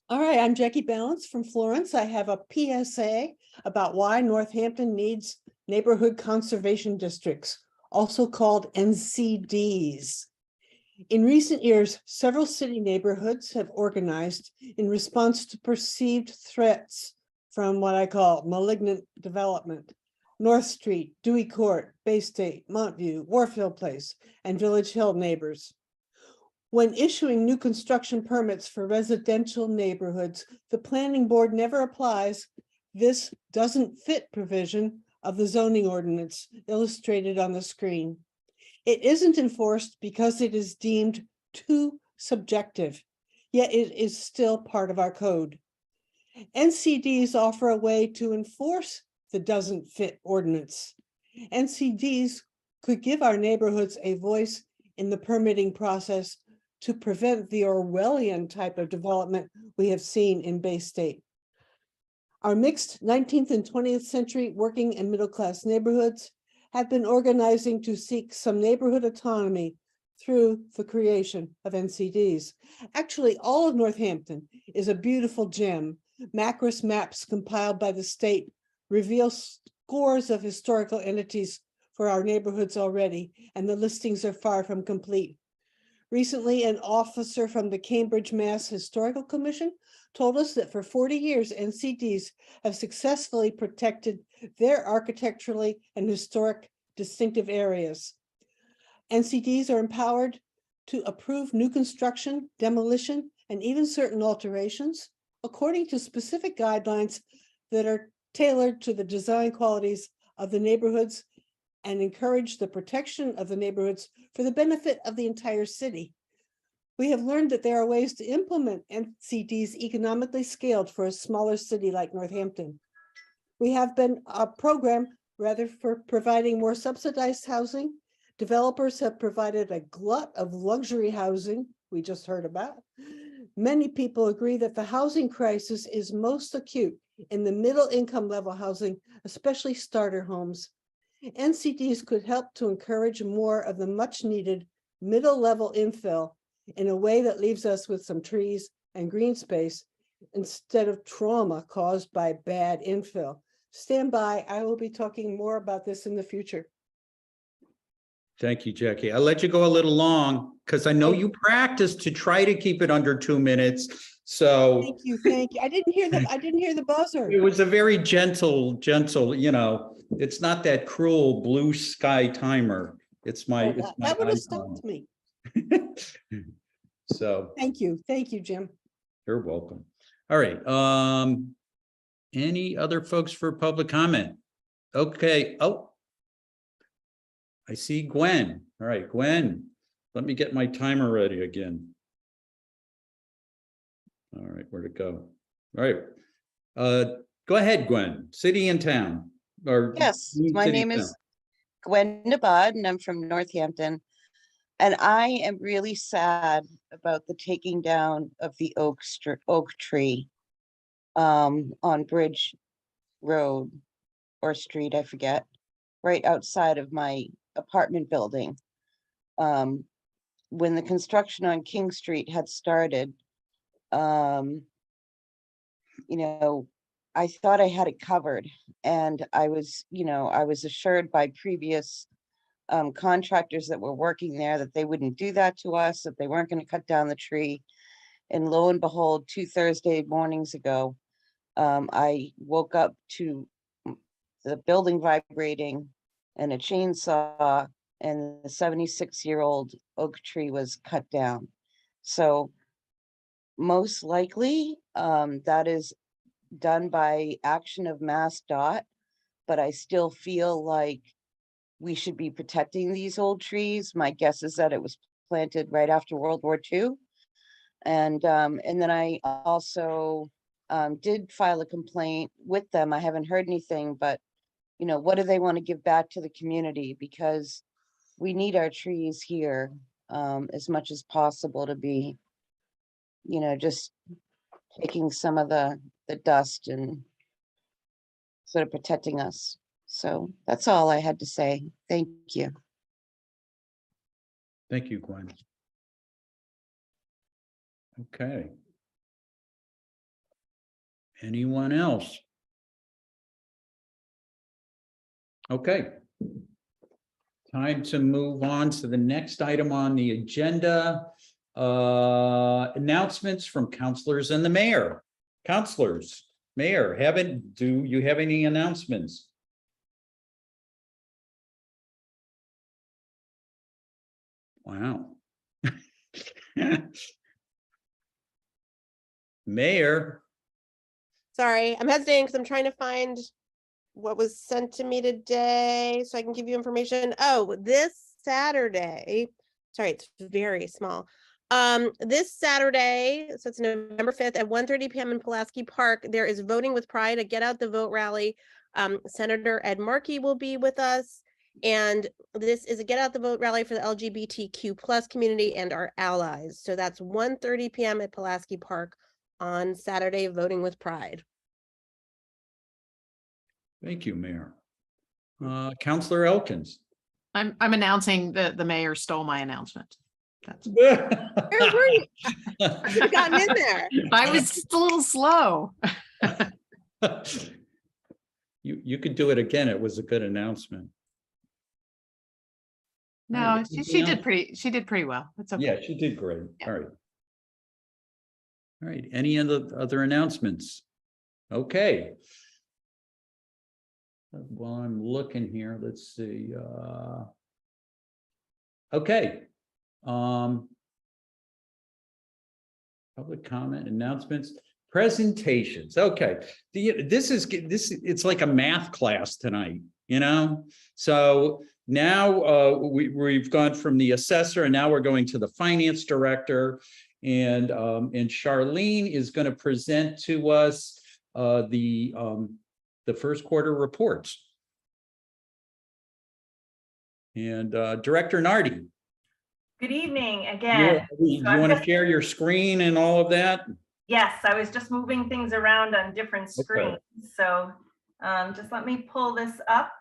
All right, I'm Jackie Balance from Florence. I have a PSA about why Northampton needs neighborhood conservation districts, also called NCDs. In recent years, several city neighborhoods have organized in response to perceived threats from what I call malignant development. North Street, Dewey Court, Bay State, Montview, Warfield Place, and Village Hill neighbors. When issuing new construction permits for residential neighborhoods, the planning board never applies this doesn't fit provision of the zoning ordinance illustrated on the screen. It isn't enforced because it is deemed too subjective, yet it is still part of our code. NCDs offer a way to enforce the doesn't fit ordinance. NCDs could give our neighborhoods a voice in the permitting process to prevent the Orwellian type of development we have seen in Bay State. Our mixed 19th and 20th century working and middle class neighborhoods have been organizing to seek some neighborhood autonomy through the creation of NCDs. Actually, all of Northampton is a beautiful gem. Macros maps compiled by the state reveal scores of historical entities for our neighborhoods already, and the listings are far from complete. Recently, an officer from the Cambridge, Mass. Historical Commission told us that for 40 years, NCDs have successfully protected their architecturally and historic distinctive areas. NCDs are empowered to approve new construction, demolition, and even certain alterations according to specific guidelines that are tailored to the design qualities of the neighborhoods and encourage the protection of the neighborhoods for the benefit of the entire city. We have learned that there are ways to implement NCDs economically scaled for a smaller city like Northampton. We have been a program rather for providing more subsidized housing. Developers have provided a glut of luxury housing we just heard about. Many people agree that the housing crisis is most acute in the middle income level housing, especially starter homes. NCDs could help to encourage more of the much needed middle level infill in a way that leaves us with some trees and green space instead of trauma caused by bad infill. Stand by, I will be talking more about this in the future. Thank you, Jackie. I let you go a little long because I know you practiced to try to keep it under 2 minutes. So Thank you, thank you. I didn't hear the buzzer. it was a very gentle, you know, it's not that cruel blue sky timer. It's my, Oh, it's That my that would have icon. stopped me. So Thank you, Jim. you're welcome. All right, any other folks for public comment? Okay, oh. I see Gwen. All right, Gwen, let me get my timer ready again. All right, where'd it go? All right, go ahead, Gwen, city and town, or. Yes, my city name and is town. Gwen Nabad and I'm from Northampton. And I am really sad about the taking down of the oak tree on Bridge Road or street, I forget, right outside of my apartment building. When the construction on King Street had started, you know, I thought I had it covered, and I was assured by previous contractors that were working there that they wouldn't do that to us, that they weren't going to cut down the tree. And lo and behold, 2 Thursday mornings ago, I woke up to the building vibrating and a chainsaw, and the 76-year-old oak tree was cut down. So most likely, that is done by action of MassDOT, but I still feel like we should be protecting these old trees. My guess is that it was planted right after World War II. And then I also did file a complaint with them. I haven't heard anything, but what do they want to give back to the community? Because we need our trees here as much as possible to be, just taking some of the dust and sort of protecting us. So that's all I had to say. Thank you. Thank you, Gwen. Okay. Anyone else? Okay. Time to move on to the next item on the agenda. Announcements from councilors and the mayor. Councilors, mayor, do you have any announcements? Wow. Mayor. Sorry, I'm hesitating because I'm trying to find what was sent to me today so I can give you information. Oh, this Saturday, sorry, it's very small. This Saturday, so it's November 5th at 1:30 p.m. in Pulaski Park, there is Voting with Pride, a Get Out the Vote rally. Senator Ed Markey will be with us. And this is a Get Out the Vote rally for the LGBTQ plus community and our allies. So that's 1:30 p.m. at Pulaski Park on Saturday, Voting with Pride. Thank you, Mayor. Councilor Elkins. I'm announcing that the mayor stole my announcement. That's Where were you? I could have gotten in there. I was just a little slow. You could do it again. It was a good announcement. No, she did pretty well. It's okay. Yeah, she did great. Yeah. All right. All right. Any other announcements? Okay. While I'm looking here, let's see. Okay. Public comment, announcements, presentations. Okay. It's like a math class tonight, So now we've gone from the assessor and now we're going to the finance director, and Charlene is going to present to us the first quarter reports. And Director Nardi. Good evening again. You want to share your screen and all of that? Yes, I was just moving things around on different screens. Okay. So just let me pull this up.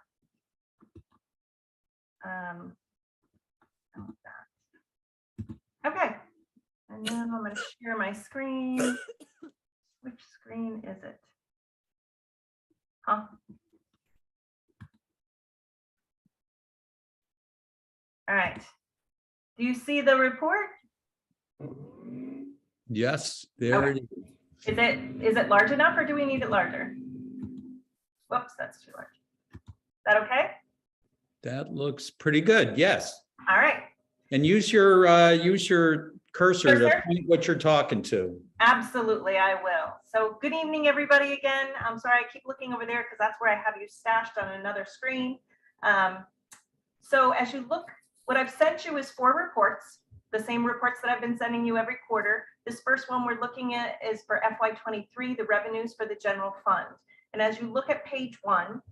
Okay, and then I'm going to share my screen. Which screen is it? Huh? All right. Do you see the report? Yes, there Okay. it is. Is it large enough, or do we need it larger? Whoops, that's too large. Is that okay? That looks pretty good. Yes. All right, And use your cursor to Cursor? point what you're talking to. absolutely, I will. So good evening, everybody again. I'm sorry, I keep looking over there because that's where I have you stashed on another screen. So as you look, what I've sent you is 4 reports, the same reports that I've been sending you every quarter. This first one we're looking at is for FY23, the revenues for the general fund. And as you look at page 1,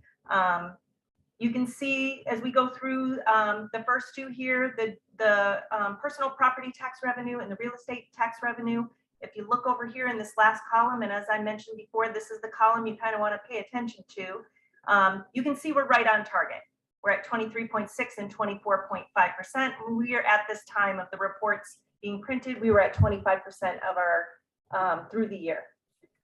you can see as we go through the first 2 here, the personal property tax revenue and the real estate tax revenue. If you look over here in this last column, and as I mentioned before, this is the column you kind of want to pay attention to. You can see we're right on target. We're at 23.6 and 24.5%. We are at this time of the reports being printed, we were at 25% of our through the year.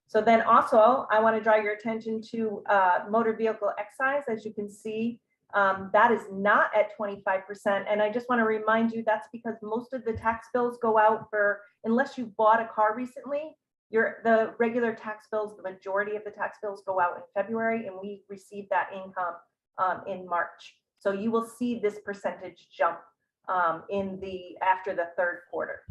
So then also, I want to draw your attention to motor vehicle excise. As you can see, that is not at 25%. And I just want to remind you that's because most of the tax bills go out for, unless you bought a car recently, the regular tax bills, the majority of the tax bills go out in February, and we receive that income in March. So you will see this percentage jump after the 3rd quarter.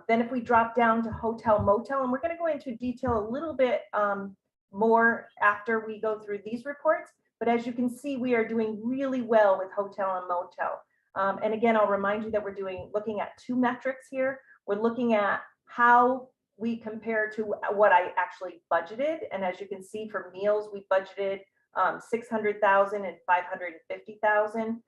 Then if we drop down to hotel motel, and we're going to go into detail a little bit more after we go through these reports, but as you can see, we are doing really well with hotel and motel. And again, I'll remind you that we're looking at 2 metrics here. We're looking at how we compare to what I actually budgeted. And as you can see, for meals, we budgeted 600,000 and 550,000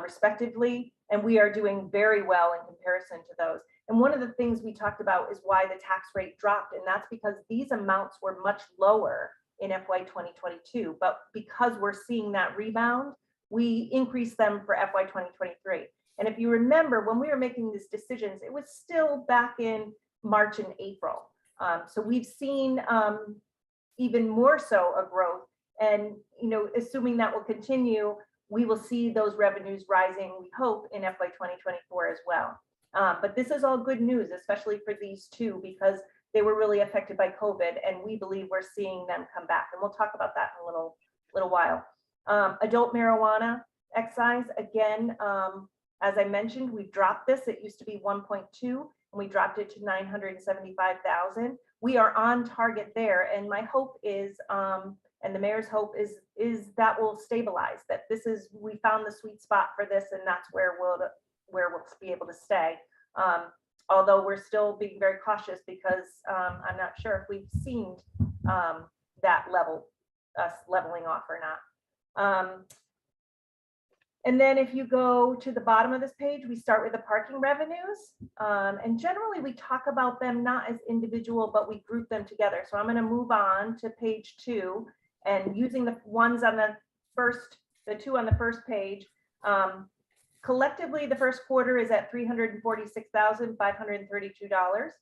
respectively. And we are doing very well in comparison to those. And one of the things we talked about is why the tax rate dropped. And that's because these amounts were much lower in FY 2022. But because we're seeing that rebound, we increased them for FY 2023. And if you remember, when we were making these decisions, it was still back in March and April. So we've seen even more so a growth. And, assuming that will continue, we will see those revenues rising, we hope, in FY 2024 as well. But this is all good news, especially for these 2, because they were really affected by COVID, and we believe we're seeing them come back. And we'll talk about that in a little while. Adult marijuana excise, again, as I mentioned, we've dropped this. It used to be 1.2, and we dropped it to 975,000. We are on target there, and my hope is, and the mayor's hope is that will stabilize. That we found the sweet spot for this, and that's where we'll be able to stay. Although we're still being very cautious because I'm not sure if we've seen that leveling off or not. And then if you go to the bottom of this page, we start with the parking revenues. And generally we talk about them not as individual, but we group them together. So I'm going to move on to page 2, and using the ones on the 2 on the first page. Collectively, the first quarter is at $346,532,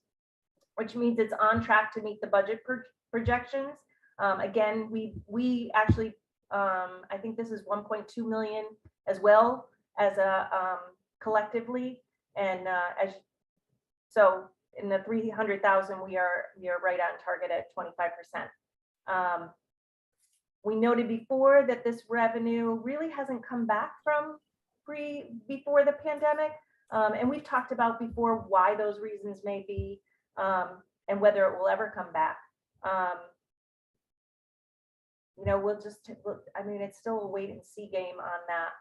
which means it's on track to meet the budget projections. Again, we actually, I think this is 1.2 million as well as a collectively, and so in the 300,000, we are right on target at 25%. We noted before that this revenue really hasn't come back from before the pandemic, and we've talked about before why those reasons may be, and whether it will ever come back. We'll just look. I mean, it's still a wait and see game on that,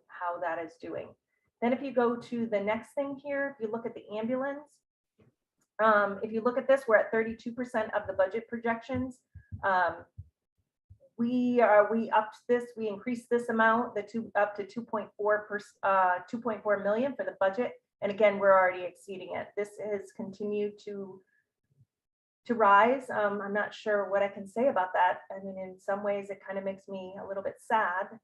how that is doing. Then if you go to the next thing here, if you look at the ambulance, if you look at this, we're at 32% of the budget projections. We upped this, we increased this amount, up to 2.4 million for the budget. And again, we're already exceeding it. This has continued to rise. I'm not sure what I can say about that. I mean, in some ways it kind of makes me a little bit sad.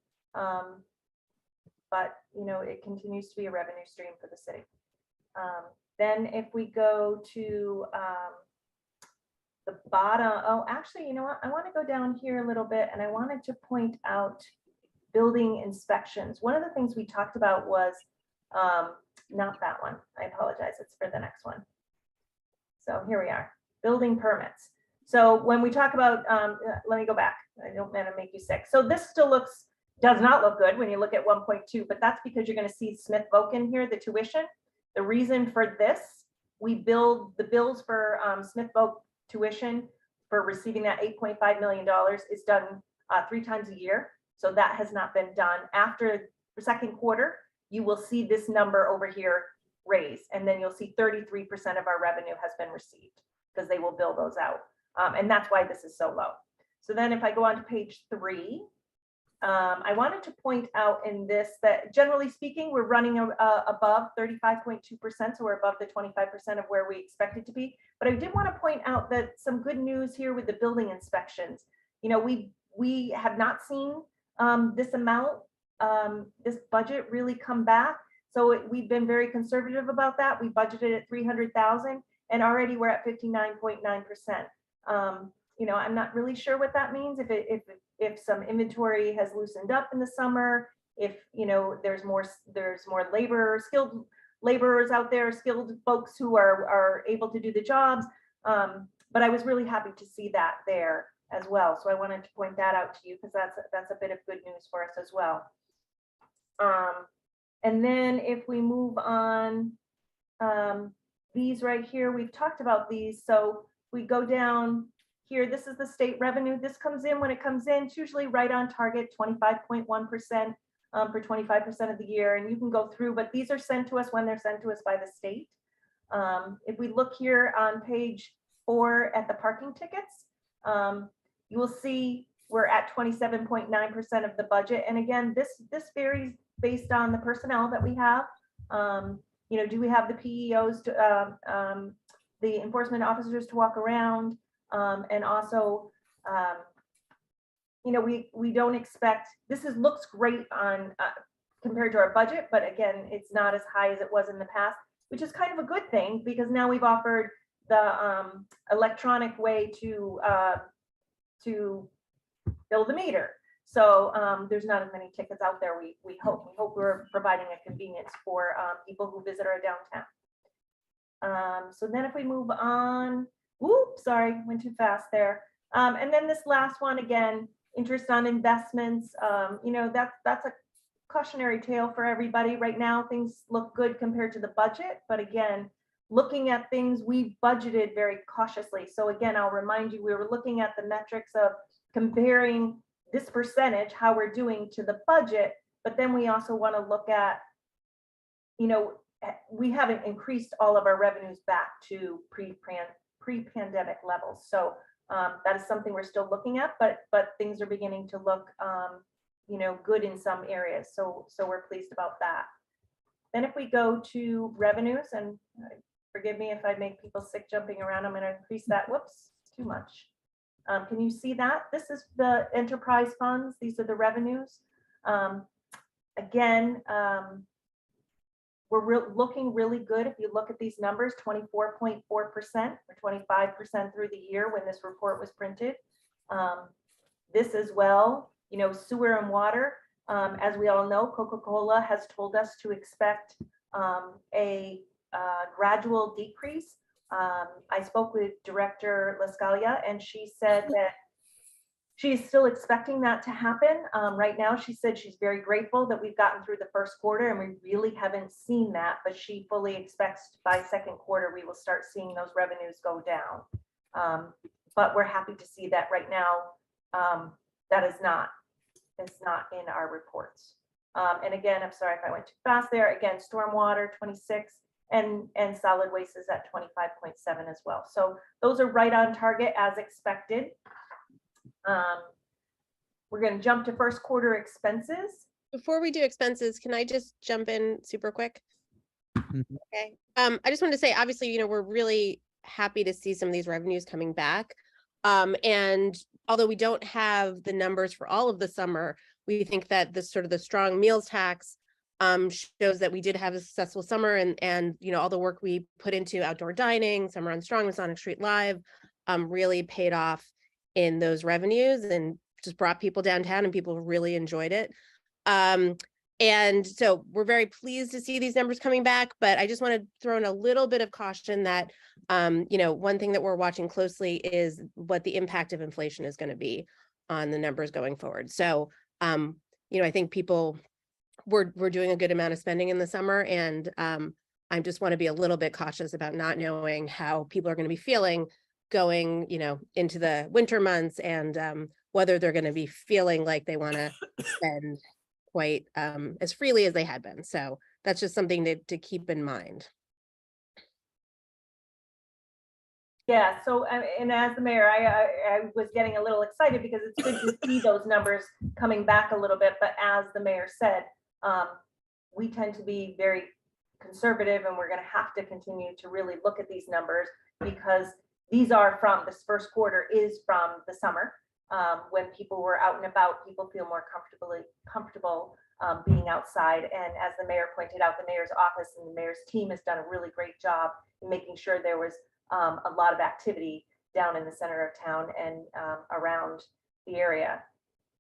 But it continues to be a revenue stream for the city. Then if we go to the bottom, actually, you know what? I want to go down here a little bit, and I wanted to point out building inspections. One of the things we talked about was, not that one. I apologize. It's for the next one. So here we are, building permits. So when we talk about, let me go back. I don't want to make you sick. So this still looks does not look good when you look at 1.2, but that's because you're going to see Smith Voc in here, the tuition. The reason for this, we build the bills for Smith Voc tuition for receiving that $8.5 million is done 3 times a year. So that has not been done. After the second quarter, you will see this number over here raise, and then you'll see 33% of our revenue has been received because they will bill those out. And that's why this is so low. So then if I go on to page 3, I wanted to point out in this that generally speaking, we're running above 35.2%. So we're above the 25% of where we expected to be. But I did want to point out that some good news here with the building inspections. You know, we have not seen this amount, this budget really come back. So we've been very conservative about that. We budgeted at 300,000 and already we're at 59.9%. You know, I'm not really sure what that means. If some inventory has loosened up in the summer, if you know there's more skilled laborers out there, skilled folks who are able to do the jobs. But I was really happy to see that there as well. So I wanted to point that out to you because that's a bit of good news for us as well. And then if we move on, these right here, we've talked about these. So we go down here, this is the state revenue. This comes in when it comes in. It's usually right on target, 25.1% for 25% of the year. And you can go through, but these are sent to us when they're sent to us by the state. If we look here on page 4 at the parking tickets, you will see we're at 27.9% of the budget. And again, this varies based on the personnel that we have. You know, do we have the PEOs, the enforcement officers to walk around? And also, you know, we don't expect, looks great on compared to our budget, but again, it's not as high as it was in the past, which is kind of a good thing because now we've offered the electronic way to bill the meter. So there's not as many tickets out there. We hope we're providing a convenience for people who visit our downtown. So then if we move on, oops, sorry, went too fast there. And then this last one, again, interest on investments. You know, that's a cautionary tale for everybody right now. Things look good compared to the budget, but again, looking at things, we budgeted very cautiously. So again, I'll remind you, we were looking at the metrics of comparing this percentage, how we're doing to the budget, but then we also want to look at, you know, we haven't increased all of our revenues back to pre-pandemic levels. So that is something we're still looking at, but things are beginning to look, you know, good in some areas. So we're pleased about that. Then if we go to revenues, and forgive me if I make people sick jumping around, I'm going to increase that. Whoops, too much. Can you see that? This is the enterprise funds. These are the revenues. Again, we're looking really good. If you look at these numbers, 24.4% or 25% through the year when this report was printed. This as well, you know, sewer and water. As we all know, Coca-Cola has told us to expect a gradual decrease. I spoke with Director Lascalia and she said that she's still expecting that to happen. Right now, she said she's very grateful that we've gotten through the first quarter and we really haven't seen that, but she fully expects by second quarter, we will start seeing those revenues go down. But we're happy to see that right now, that is not in our reports. And again, I'm sorry if I went too fast there. Again, stormwater 26 and solid waste is at 25.7 as well. So those are right on target as expected. We're going to jump to first quarter expenses. Before we do expenses, can I just jump in super quick? Okay. I just wanted to say, obviously, you know, we're really happy to see some of these revenues coming back. And although we don't have the numbers for all of the summer, we think that this sort of the strong meals tax shows that we did have a successful summer, and you know, all the work we put into outdoor dining, Summer on Strong, Masonic Street Live, really paid off in those revenues and just brought people downtown, and people really enjoyed it. And so we're very pleased to see these numbers coming back, but I just want to throw in a little bit of caution that, you know, one thing that we're watching closely is what the impact of inflation is going to be on the numbers going forward. So I think people we're doing a good amount of spending in the summer, and I just want to be a little bit cautious about not knowing how people are going to be feeling going, into the winter months, and whether they're going to be feeling like they want to spend quite as freely as they had been. So that's just something to keep in mind. Yeah, so, and as the mayor, I was getting a little excited because it's good to see those numbers coming back a little bit, but as the mayor said, we tend to be very conservative, and we're gonna have to continue to really look at these numbers, because these are from, this first quarter is from the summer, when people were out and about, people feel more comfortable being outside. And as the mayor pointed out, the mayor's office and the mayor's team has done a really great job in making sure there was a lot of activity down in the center of town and around the area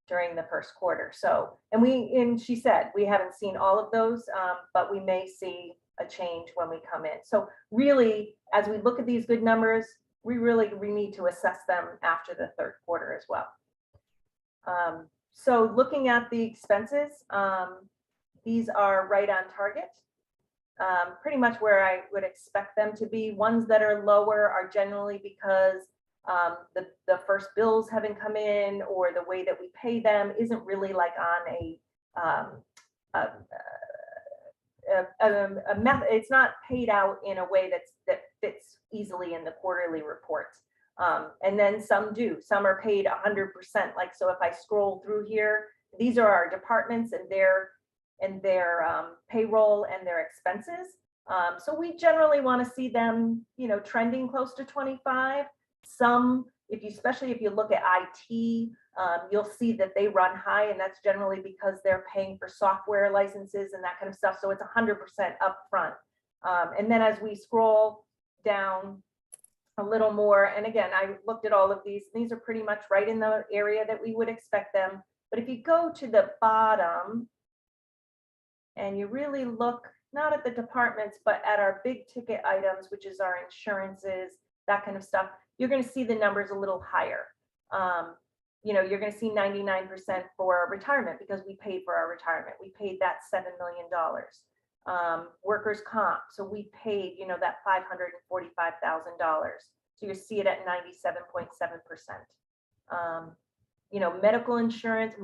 during the first quarter. So, and she said, we haven't seen all of those, but we may see a change when we come in. So really, as we look at these good numbers, we need to assess them after the third quarter as well. So looking at the expenses, these are right on target. Pretty much where I would expect them to be. Ones that are lower are generally because the first bills haven't come in, or the way that we pay them isn't really like on a method. It's not paid out in a way that fits easily in the quarterly reports. And then some do. Some are paid 100%. Like, so if I scroll through here, these are our departments and their payroll and their expenses. So we generally want to see them, trending close to 25. Some, especially if you look at IT, you'll see that they run high, and that's generally because they're paying for software licenses and that kind of stuff. So it's 100% upfront. And then as we scroll down a little more, and again, I looked at all of these are pretty much right in the area that we would expect them. But if you go to the bottom, and you really look not at the departments, but at our big ticket items, which is our insurances, that kind of stuff, you're going to see the numbers a little higher. You're going to see 99% for retirement, because we paid for our retirement. We paid that $7 million. Workers' comp, so we paid, that $545,000. So you see it at 97.7%. Medical insurance,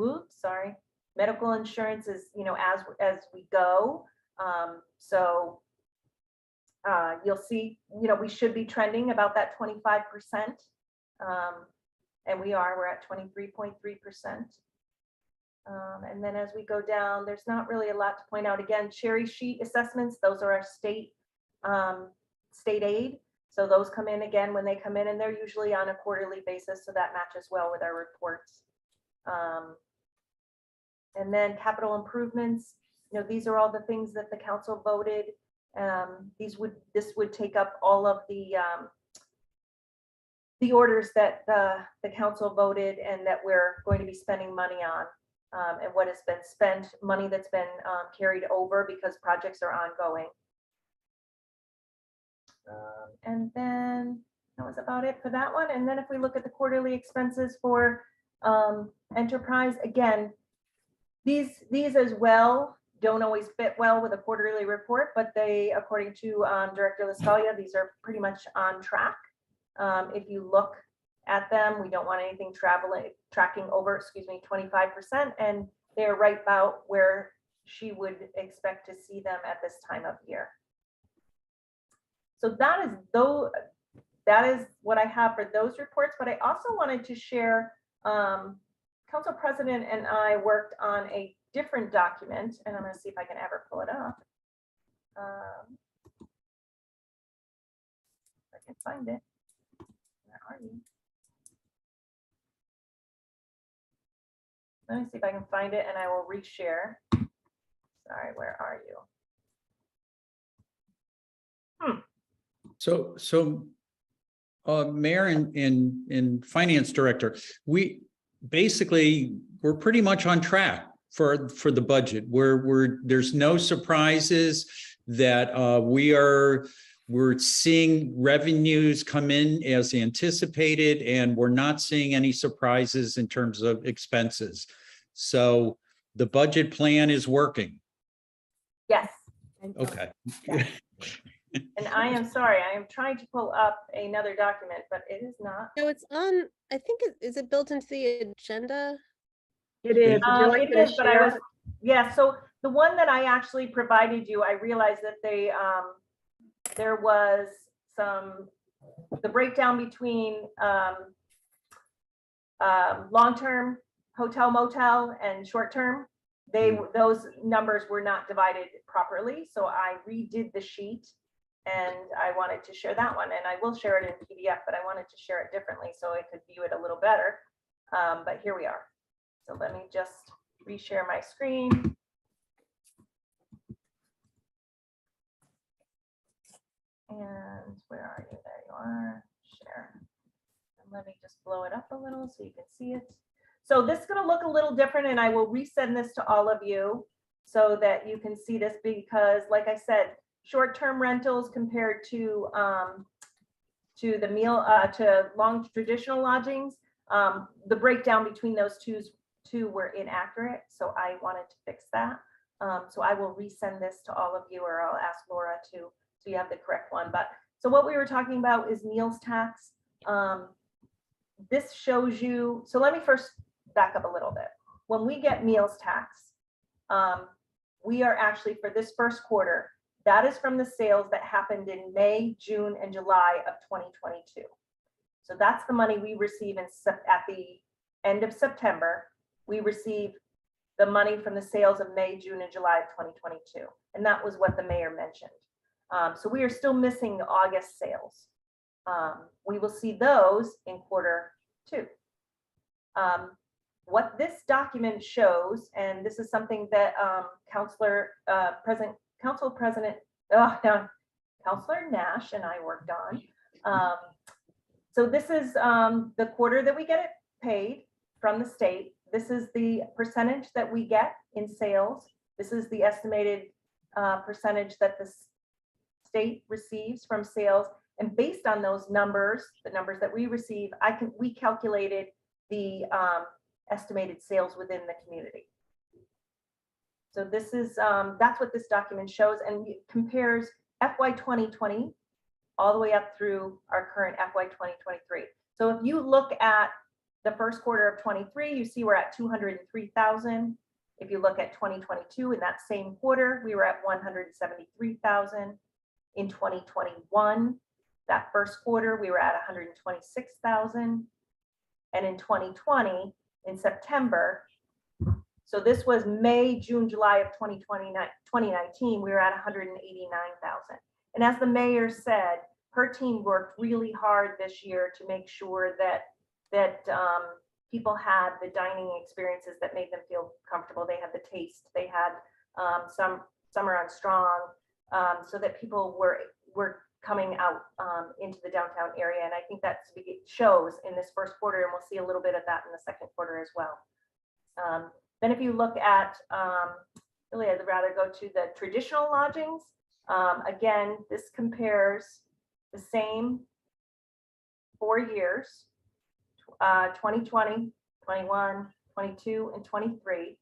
medical insurance is, as we go. So you'll see, we should be trending about that 25%. And we're at 23.3%. And then as we go down, there's not really a lot to point out. Again, cherry sheet assessments, those are our state aid. So those come in again when they come in, and they're usually on a quarterly basis. So that matches well with our reports. And then capital improvements, these are all the things that the council voted. This would take up all of the orders that the council voted and that we're going to be spending money on, and what has been spent, money that's been carried over because projects are ongoing. And then that was about it for that one. And then if we look at the quarterly expenses for enterprise, again, these as well don't always fit well with a quarterly report, but they, according to Director Lascalia, these are pretty much on track. If you look at them, we don't want anything tracking over, 25%, and they're right about where she would expect to see them at this time of year. So that is what I have for those reports, but I also wanted to share, Council President and I worked on a different document, and I'm going to see if I can ever pull it up. If I can find it. Where are you? Let me see if I can find it, and I will reshare. Sorry, where are you? So Mayor and Finance Director, we're pretty much on track for the budget. There's no surprises that we're seeing revenues come in as anticipated, and we're not seeing any surprises in terms of expenses. So the budget plan is working. Yes, Thank you. Okay. and I am sorry, I am trying to pull up another document, but it is not. No, it's on, I think, is it built into the agenda? It is. Would you like It me to is, but I was, share? yeah, so the one that I actually provided you, I realized that they, there was the breakdown between long-term hotel motel and short-term. Those numbers were not divided properly, so I redid the sheet and I wanted to share that one, and I will share it in PDF, but I wanted to share it differently so I could view it a little better. But here we are. So let me just reshare my screen. And where are you? There you are. Share. And let me just blow it up a little so you can see it. So this is going to look a little different, and I will resend this to all of you so that you can see this, because like I said, short-term rentals compared to the meal to long traditional lodgings, the breakdown between those two were inaccurate. So I wanted to fix that. So I will resend this to all of you, or I'll ask Laura to, so you have the correct one. But so what we were talking about is meals tax. This shows you, so let me first back up a little bit. When we get meals tax, we are actually, for this first quarter, that is from the sales that happened in May, June, and July of 2022. So that's the money we receive at the end of September. We receive the money from the sales of May, June, and July of 2022. And that was what the mayor mentioned. So we are still missing the August sales. We will see those in quarter two. What this document shows, and this is something that Councilor Nash and I worked on. So this is the quarter that we get it paid from the state. This is the percentage that we get in sales. This is the estimated percentage that the state receives from sales. And based on those numbers, the numbers that we receive, we calculated the estimated sales within the community. So this is, that's what this document shows, and it compares FY 2020 all the way up through our current FY 2023. So if you look at the first quarter of 23, you see we're at 203,000. If you look at 2022, in that same quarter, we were at 173,000. In 2021, that first quarter, we were at 126,000. And in 2020, in September, so this was May, June, July of 2019, we were at 189,000. And as the mayor said, her team worked really hard this year to make sure that people had the dining experiences that made them feel comfortable. They had the taste, they had summer on strong, so that people were coming out into the downtown area. And I think that shows in this first quarter, and we'll see a little bit of that in the second quarter as well. Then if you look at, really I'd rather go to the traditional lodgings. Again, this compares the same 4 years, 2020, 21, 22, and 23.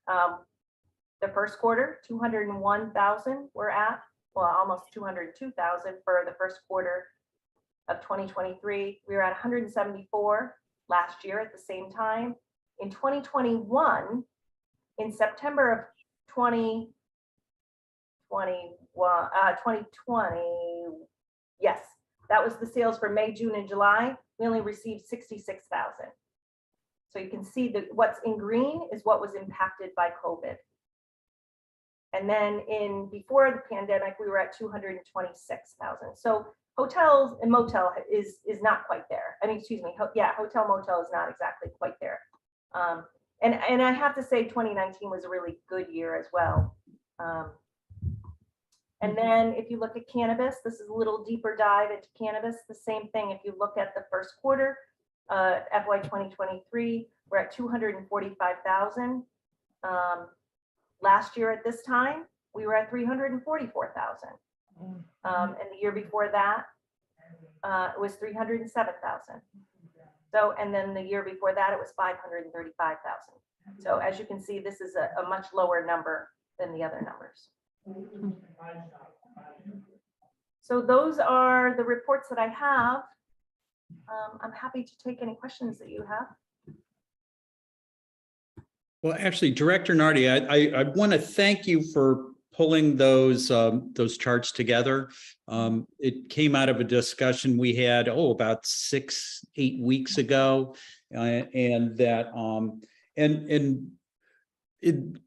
The first quarter, 201,000 we're at, well, almost 202,000 for the first quarter of 2023. We were at 174 last year at the same time. In 2021, in September of 2020, yes, that was the sales for May, June, and July. We only received 66,000. So you can see that what's in green is what was impacted by COVID. And then before the pandemic, we were at 226,000. So hotels and motel is not quite there. I mean, excuse me, hotel motel is not exactly quite there. And I have to say 2019 was a really good year as well. And then if you look at cannabis, this is a little deeper dive into cannabis. The same thing, if you look at the first quarter, FY 2023, we're at 245,000. Last year at this time, we were at 344,000. And the year before that, it was 307,000. So, and then the year before that, it was 535,000. So as you can see, this is a much lower number than the other numbers. So those are the reports that I have. I'm happy to take any questions that you have. Well, actually, Director Nardi, I want to thank you for pulling those charts together. It came out of a discussion we had, about 6-8 weeks ago.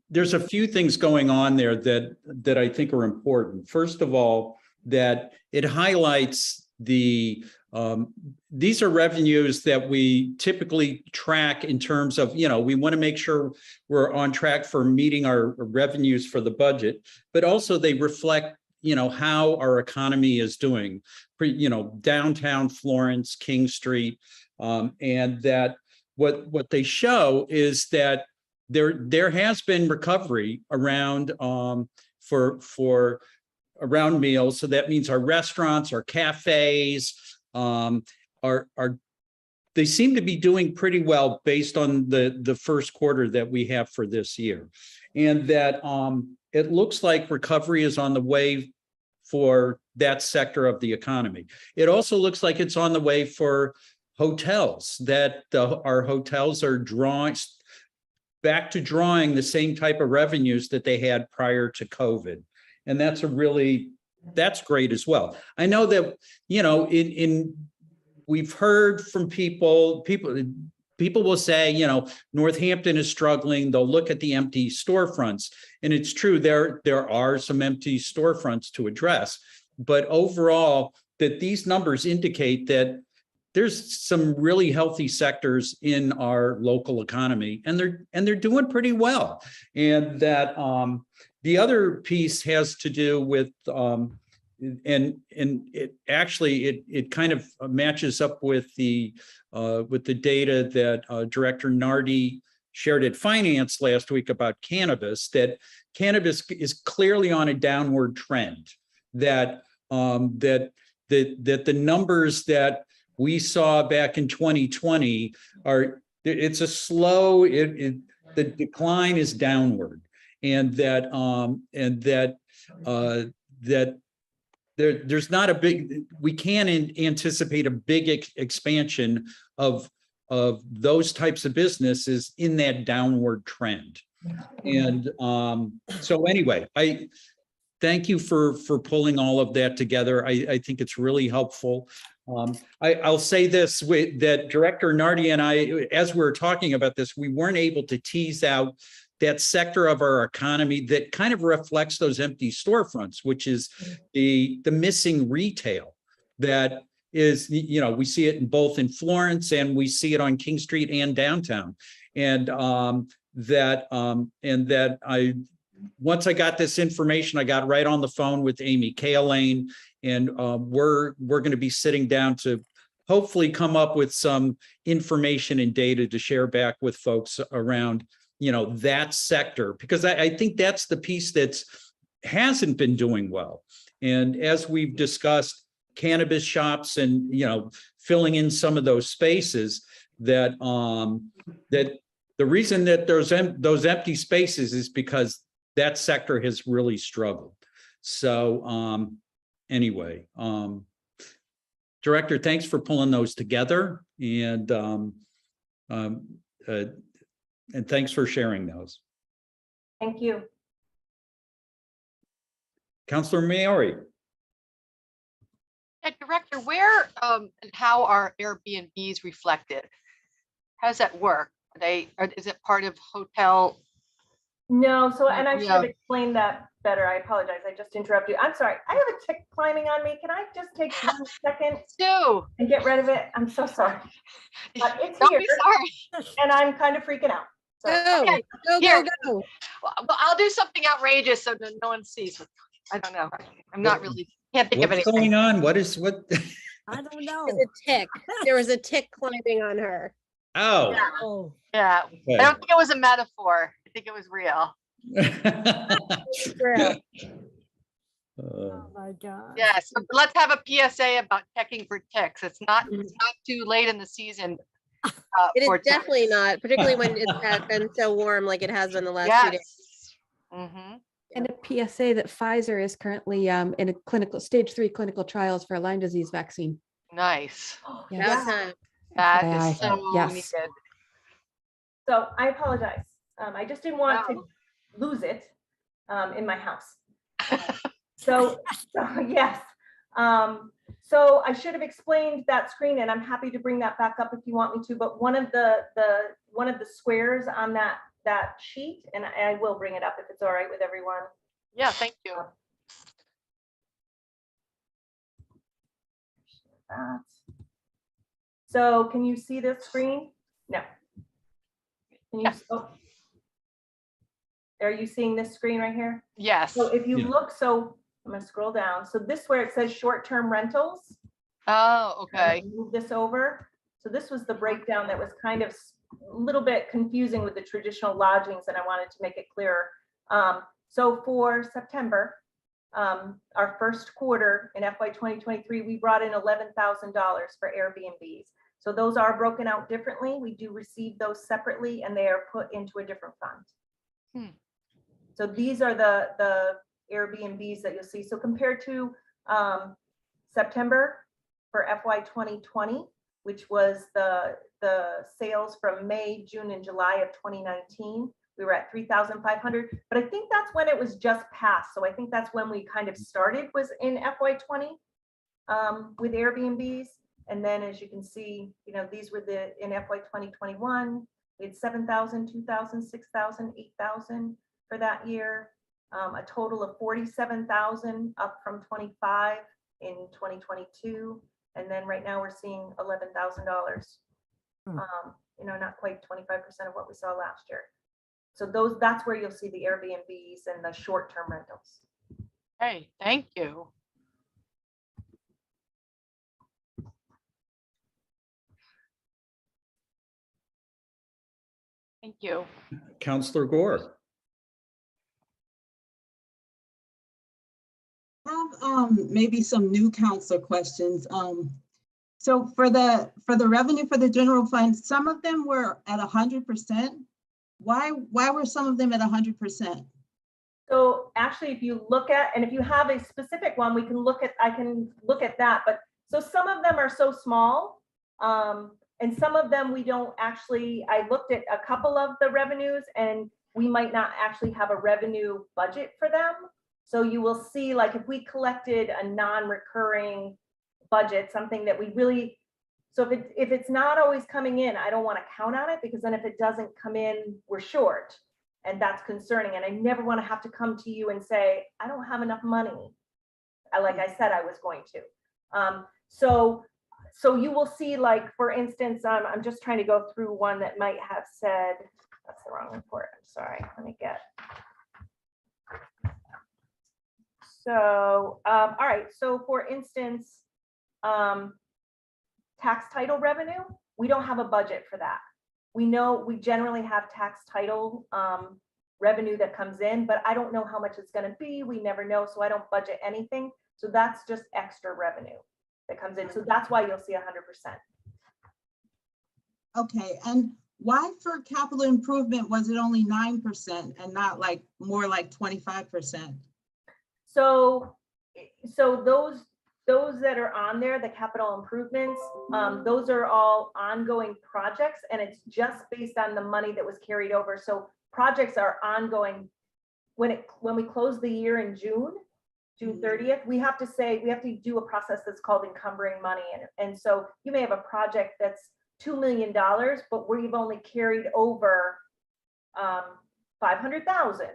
There's a few things going on there that I think are important. First of all, that it highlights these are revenues that we typically track in terms of, we want to make sure we're on track for meeting our revenues for the budget, but also they reflect, how our economy is doing, downtown Florence, King Street, and that what they show is that there has been recovery around for around meals. So that means our restaurants, our cafes, they seem to be doing pretty well based on the first quarter that we have for this year. And that it looks like recovery is on the way for that sector of the economy. It also looks like it's on the way for hotels, that our hotels are back to drawing the same type of revenues that they had prior to COVID. And that's that's great as well. I know that, we've heard from people will say, Northampton is struggling. They'll look at the empty storefronts. And it's true, there are some empty storefronts to address. But overall, that these numbers indicate that there's some really healthy sectors in our local economy, and they're doing pretty well. And that the other piece has to do with and it kind of matches up with the data that Director Nardi shared at Finance last week about cannabis, that cannabis is clearly on a downward trend, that the numbers that we saw back in 2020 it's a slow, the decline is downward, and that there's not a big, we can't anticipate a big expansion of those types of businesses in that downward trend. And so anyway, I thank you for pulling all of that together. I think it's really helpful. I'll say this, that Director Nardi and I, as we were talking about this, we weren't able to tease out that sector of our economy that kind of reflects those empty storefronts, which is the missing retail that is, we see it both in Florence, and we see it on King Street and downtown. And once I got this information, I got right on the phone with Amy Kaelane, and we're going to be sitting down to hopefully come up with some information and data to share back with folks around, that sector, because I think that's the piece hasn't been doing well. And as we've discussed, cannabis shops and, filling in some of those spaces, that the reason that there's those empty spaces is because that sector has really struggled. So anyway, Director, thanks for pulling those together, and thanks for sharing those. Thank you. Councilor Maori. Yeah, Director, where and how are Airbnbs reflected? How does that work? Is it part of hotel? No, so, and I should have Yeah. explained that better. I apologize. I just interrupted you. I'm sorry. I have a tick climbing on me. Can I just take 1 second Do. and get rid of it? I'm so sorry. It's Don't here, be sorry. and I'm kind of freaking out. So, Go, go, Here. go. Well, I'll do something outrageous so that no one sees. I don't know. I'm not really, can't think of What's anything. going on? What? I don't know. There's a tick. There was a tick climbing on her. Oh. Oh, Yeah, I don't think it was a metaphor. I think it was real. oh my God. Yes, let's have a PSA about checking for ticks. It's not too late in the season. It for is definitely text. not, particularly when it's been so warm like it has been the last 2 days. Yes. Mhm. And a PSA that Pfizer is currently in a stage 3 clinical trials for a Lyme disease vaccine. Nice. About time. That FYI. is so Yes. needed. So I apologize. I just didn't want No. to lose it in my house. So yes. So I should have explained that screen, and I'm happy to bring that back up if you want me to. But one of the squares on that sheet, and I will bring it up if it's all right with everyone. Yeah, thank you. That. So can you see this screen? No. Can you? Yes. Oh. Are you seeing this screen right here? Yes. So if you Yeah. look, so I'm gonna scroll down. So this where it says short-term rentals. Oh, I'm gonna okay. Move this over. So this was the breakdown that was kind of a little bit confusing with the traditional lodgings, and I wanted to make it clearer. So for September, our first quarter in FY 2023, we brought in $11,000 for Airbnbs. So those are broken out differently. We do receive those separately, and they are put into a different fund. So these are the Airbnbs that you'll see. So compared to September for FY 2020, which was the sales from May, June, and July of 2019, we were at 3,500. But I think that's when it was just passed. So I think that's when we kind of started, was in FY 20 with Airbnbs. And then as you can see, you know, these were in FY 2021, we had 7,000, 2,000, 6,000, 8,000 for that year. A total of 47,000 up from 25 in 2022. And then right now we're seeing $11,000. You know, not quite 25% of what we saw last year. So that's where you'll see the Airbnbs and the short-term rentals. Hey, thank you. Thank you. Counselor Gore. Have maybe some new council questions. So for the revenue for the general fund, some of them were at 100%. Why were some of them at 100%? So actually, if you look at, and if you have a specific one, I can look at that. But so some of them are so small, and some of them we don't actually. I looked at a couple of the revenues, and we might not actually have a revenue budget for them. So you will see, like, if we collected a non-recurring budget, something that we really, so if it's not always coming in, I don't want to count on it, because then if it doesn't come in, we're short. And that's concerning. And I never want to have to come to you and say, I don't have enough money. Like I said, I was going to. So you will see, like, for instance, I'm just trying to go through one that might have said, that's the wrong report. I'm sorry. Let me get. So, all right. So for instance, tax title revenue, we don't have a budget for that. We know we generally have tax title revenue that comes in, but I don't know how much it's going to be. We never know. So I don't budget anything. So that's just extra revenue that comes in. So that's why you'll see 100%. Okay, and why for capital improvement was it only 9% and not like more like 25%? So those that are on there, the capital improvements, those are all ongoing projects, and it's just based on the money that was carried over. So projects are ongoing. When we close the year in June 30th, we have to do a process that's called encumbering money. And so you may have a project that's $2 million, but we've only carried over 500,000.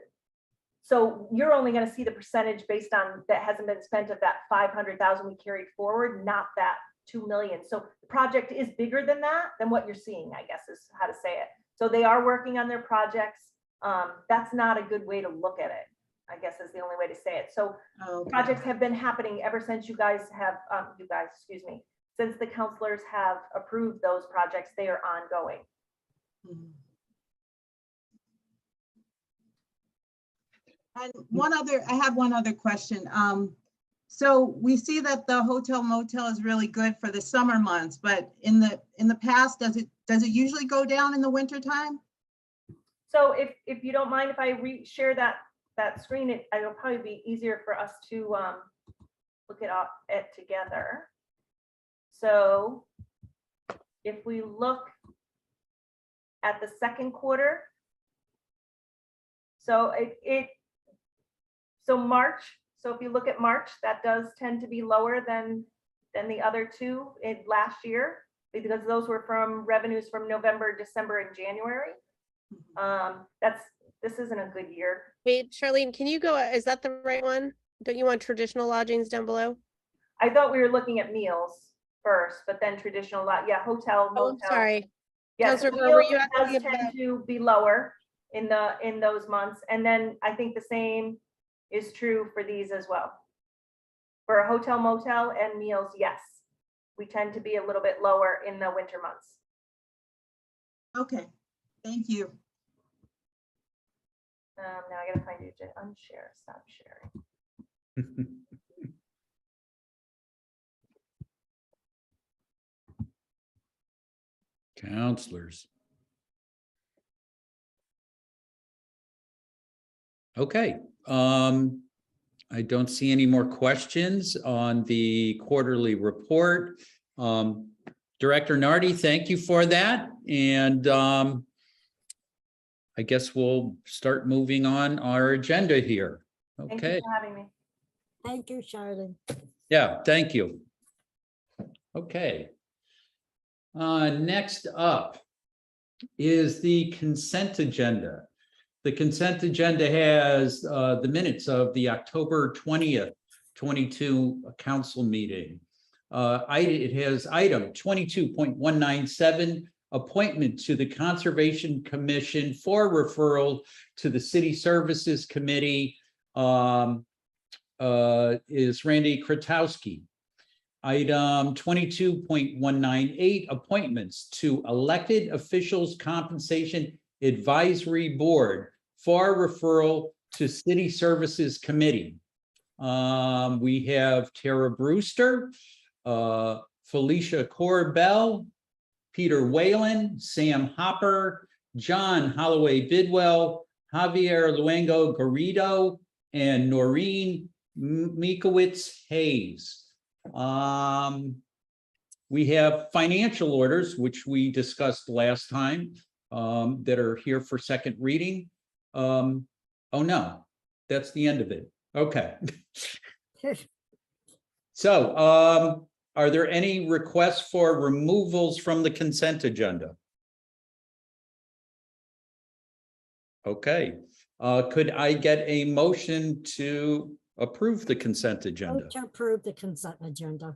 So you're only going to see the percentage based on that hasn't been spent of that 500,000 we carried forward, not that 2 million. So the project is bigger than that, than what you're seeing, I guess is how to say it. So they are working on their projects. That's not a good way to look at it, I guess is the only way to say it. So projects have been happening ever since you guys have, excuse me, since the counselors have approved those projects, they are ongoing. And I have one other question. So we see that the hotel motel is really good for the summer months, but in the past, does Does it usually go down in the winter time? So if you don't mind, if I share that screen, it'll probably be easier for us to look it together. So if we look at the second quarter, so March. So if you look at March, that does tend to be lower than the other two last year, because those were from revenues from November, December, and January. This isn't a good year. Wait, Charlene, can you go, is that the right one? Don't you want traditional lodgings down below? I thought we were looking at meals first, but then traditional yeah, hotel, Oh, motel. sorry. Yes, Counselor Gore, were meals you does asking tend about? to be lower in those months, and then I think the same is true for these as well. For a hotel, motel, and meals, yes, we tend to be a little bit lower in the winter months. Okay, thank you. Now I gotta find you to unshare, stop sharing. Counselors. Okay, I don't see any more questions on the quarterly report. Director Nardi, thank you for that. And I guess we'll start moving on our agenda here. Thank you Okay, for having me. Thank you, Charlotte. yeah, thank you. Okay. Next up is the consent agenda. The consent agenda has the minutes of the October 20th, 22 council meeting. It has item 22.197, appointment to the Conservation Commission for referral to the City Services Committee is Randy Kratowski. Item 22.198, appointments to Elected Officials Compensation Advisory Board for referral to City Services Committee. We have Tara Brewster, Felicia Corbell, Peter Whalen, Sam Hopper, John Holloway Bidwell, Javier Luengo Garrido, and Noreen Mikowitz Hayes. We have financial orders, which we discussed last time, that are here for second reading. Oh no, that's the end of it. Okay. So, are there any requests for removals from the consent agenda? Okay, could I get a motion to approve the consent agenda? Vote to approve the consent agenda.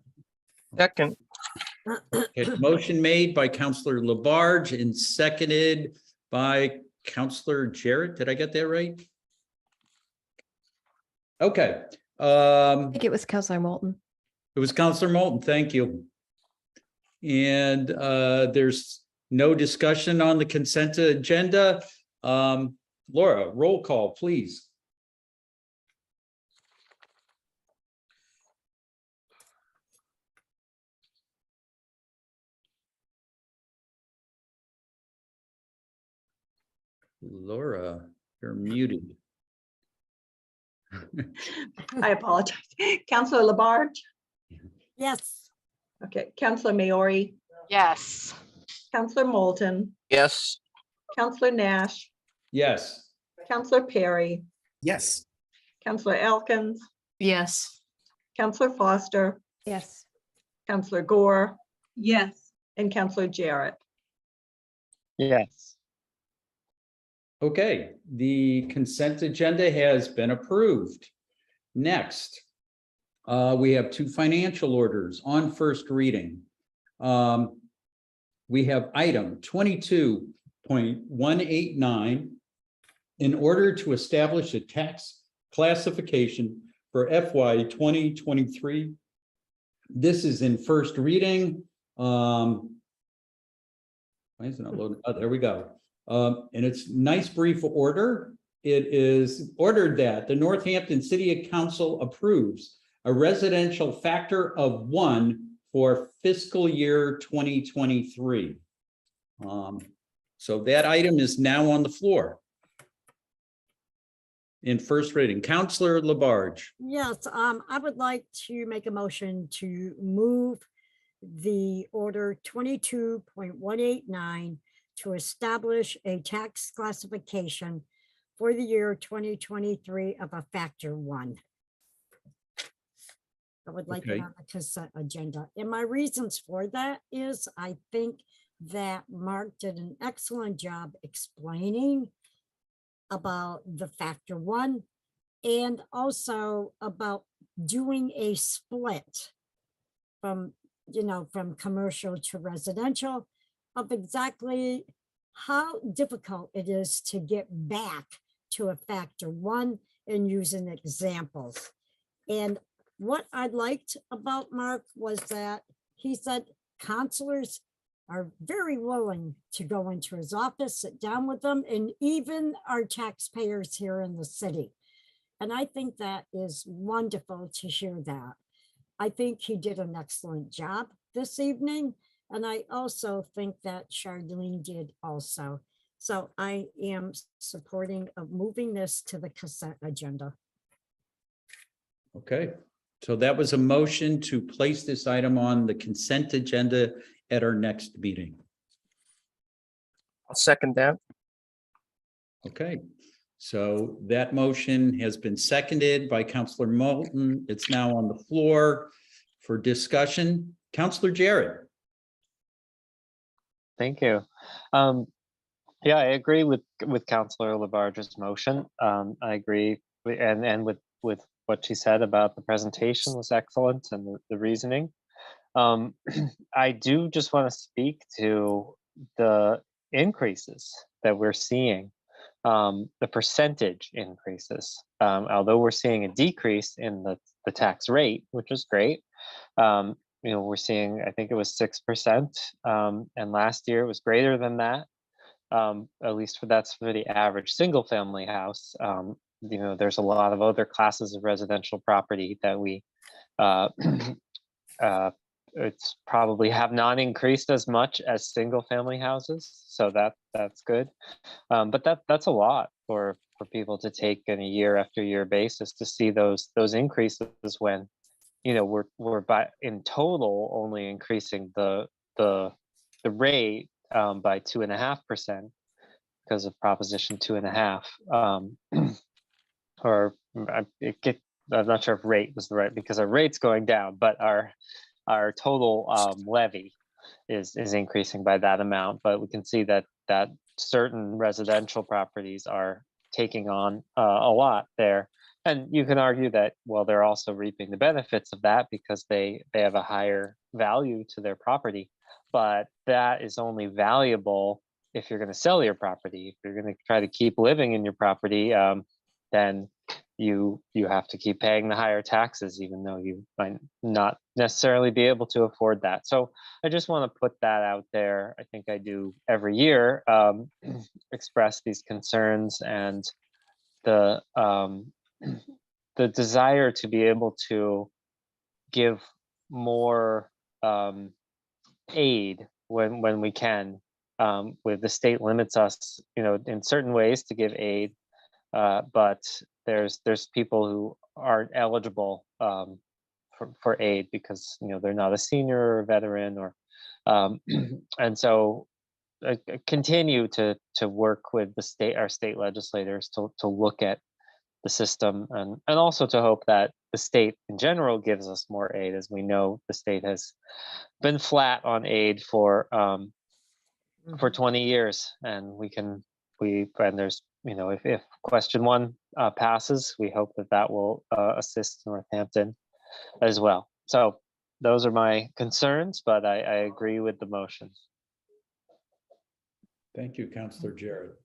Second, Okay, motion made by Councillor Labarge and seconded by Councillor Jarrett. Did I get that right? Okay. I think it was Counselor Moulton. It was Councillor Moulton. Thank you. And there's no discussion on the consent agenda. Laura, roll call, please. Laura, you're muted. I apologize. Counselor Labarge. Yes. Okay, Counselor Maori, Yes. Counselor Moulton, yes. Counselor Nash, Yes. Counselor Perry, Yes. Counselor Elkins, Yes. Counselor Foster, Yes. Counselor Gore, Yes. and Counselor Jarrett. Yes. Okay, the consent agenda has been approved. Next, we have two financial orders on first reading. We have item 22.189 in order to establish a tax classification for FY 2023. This is in first reading. Why isn't it loading? Oh, there we go. And it's nice brief order. It is ordered that the Northampton City Council approves a residential factor of 1 for fiscal year 2023. So that item is now on the floor. In first reading, Counselor Labarge. Yes, I would like to make a motion to move the order 22.189 to establish a tax classification for the year 2023 of a factor 1. I would like Okay. it on the consent agenda. And my reasons for that is I think that Mark did an excellent job explaining about the factor 1 and also about doing a split from, from commercial to residential of exactly how difficult it is to get back to a factor 1 and using examples. And what I liked about Mark was that he said counselors are very willing to go into his office, sit down with them, and even our taxpayers here in the city. And I think that is wonderful to hear that. I think he did an excellent job this evening. And I also think that Charlene did also. So I am supporting of moving this to the consent agenda. Okay, so that was a motion to place this item on the consent agenda at our next meeting. I'll second that. Okay, so that motion has been seconded by Counselor Moulton. It's now on the floor for discussion. Counselor Jarrett. Thank you. Yeah, I agree with Counselor Labarge's motion. I agree and with what she said about the presentation was excellent and the reasoning. I do just want to speak to the increases that we're seeing, the percentage increases. Although we're seeing a decrease in the tax rate, which is great. We're seeing, I think it was 6%, and last year it was greater than that. At least that's for the average single family house. There's a lot of other classes of residential property that we it's probably have not increased as much as single family houses. So that's good. But that's a lot for people to take in a year after year basis to see those increases when, we're in total only increasing the rate by 2.5% because of Proposition 2.5. I'm not sure if rate was the right, because our rate's going down, but our total levy is increasing by that amount. But we can see that certain residential properties are taking on a lot there. And you can argue that, well, they're also reaping the benefits of that because they have a higher value to their property. But that is only valuable if you're going to sell your property. If you're going to try to keep living in your property, then you have to keep paying the higher taxes, even though you might not necessarily be able to afford that. So I just want to put that out there. I think I do every year, express these concerns and the desire to be able to give more aid when we can. With the state limits us, in certain ways to give aid, but there's people who aren't eligible for aid because they're not a senior or a veteran or and so I continue to work with our state legislators to look at the system and also to hope that the state in general gives us more aid. As we know, the state has been flat on aid for 20 years, and there's if question 1 passes, we hope that will assist Northampton as well. So those are my concerns, but I agree with the motion. Thank you, Counselor Jarrett.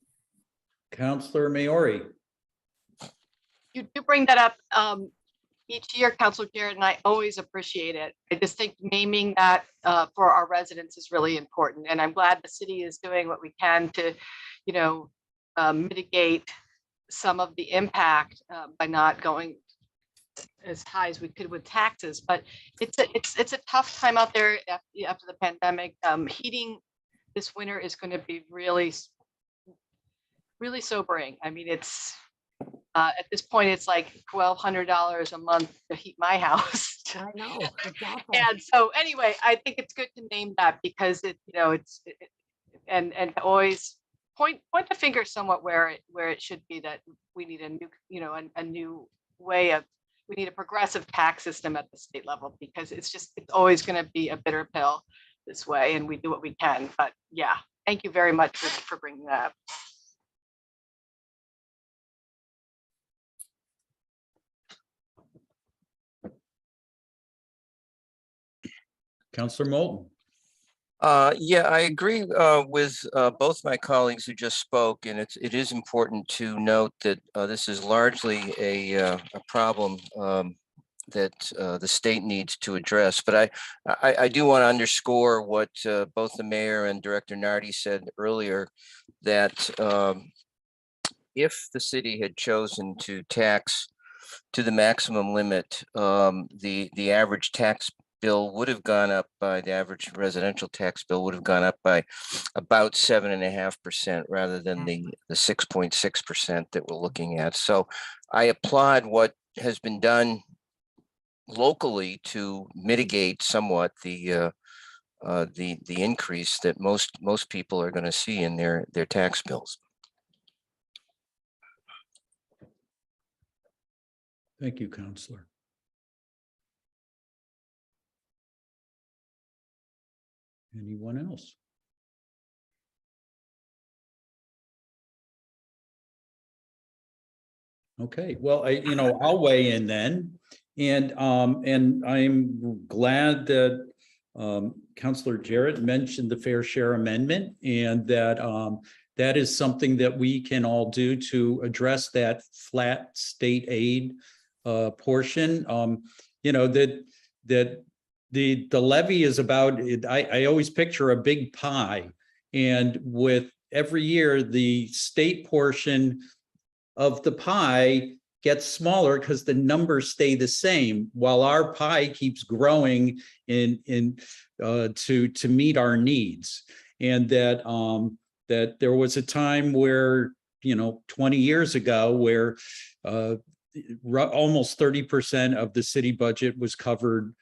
Counselor Maori. You do bring that up each year, Councilor Jarrett, and I always appreciate it. I just think naming that for our residents is really important. And I'm glad the city is doing what we can to, mitigate some of the impact by not going as high as we could with taxes. But it's a tough time out there after the pandemic. Heating this winter is going to be really, really sobering. I mean, it's at this point, it's like $1,200 a month to heat my house. I know, it's awful. And so anyway, I think it's good to name that because and always point the finger somewhat where it should be, that we need a new, a new way of, we need a progressive tax system at the state level, because it's always going to be a bitter pill this way, and we do what we can. But yeah, thank you very much for bringing that up. Councillor Moulton. Yeah, I agree with both my colleagues who just spoke, and it is important to note that this is largely a problem that the state needs to address. But I do want to underscore what both the mayor and Director Nardi said earlier, that if the city had chosen to tax to the maximum limit, the average tax bill would have gone up by, the average residential tax bill would have gone up by about 7.5% rather than the 6.6% that we're looking at. So I applaud what has been done locally to mitigate somewhat the increase that most people are going to see in their tax bills. Thank you, Councillor. Anyone else? Okay, well, I'll weigh in then. And I'm glad that Councillor Jarrett mentioned the fair share amendment, and that that is something that we can all do to address that flat state aid portion. That the levy is about, I always picture a big pie, and with every year the state portion of the pie gets smaller because the numbers stay the same, while our pie keeps growing to meet our needs. And that there was a time where 20 years ago where almost 30% of the city budget was covered,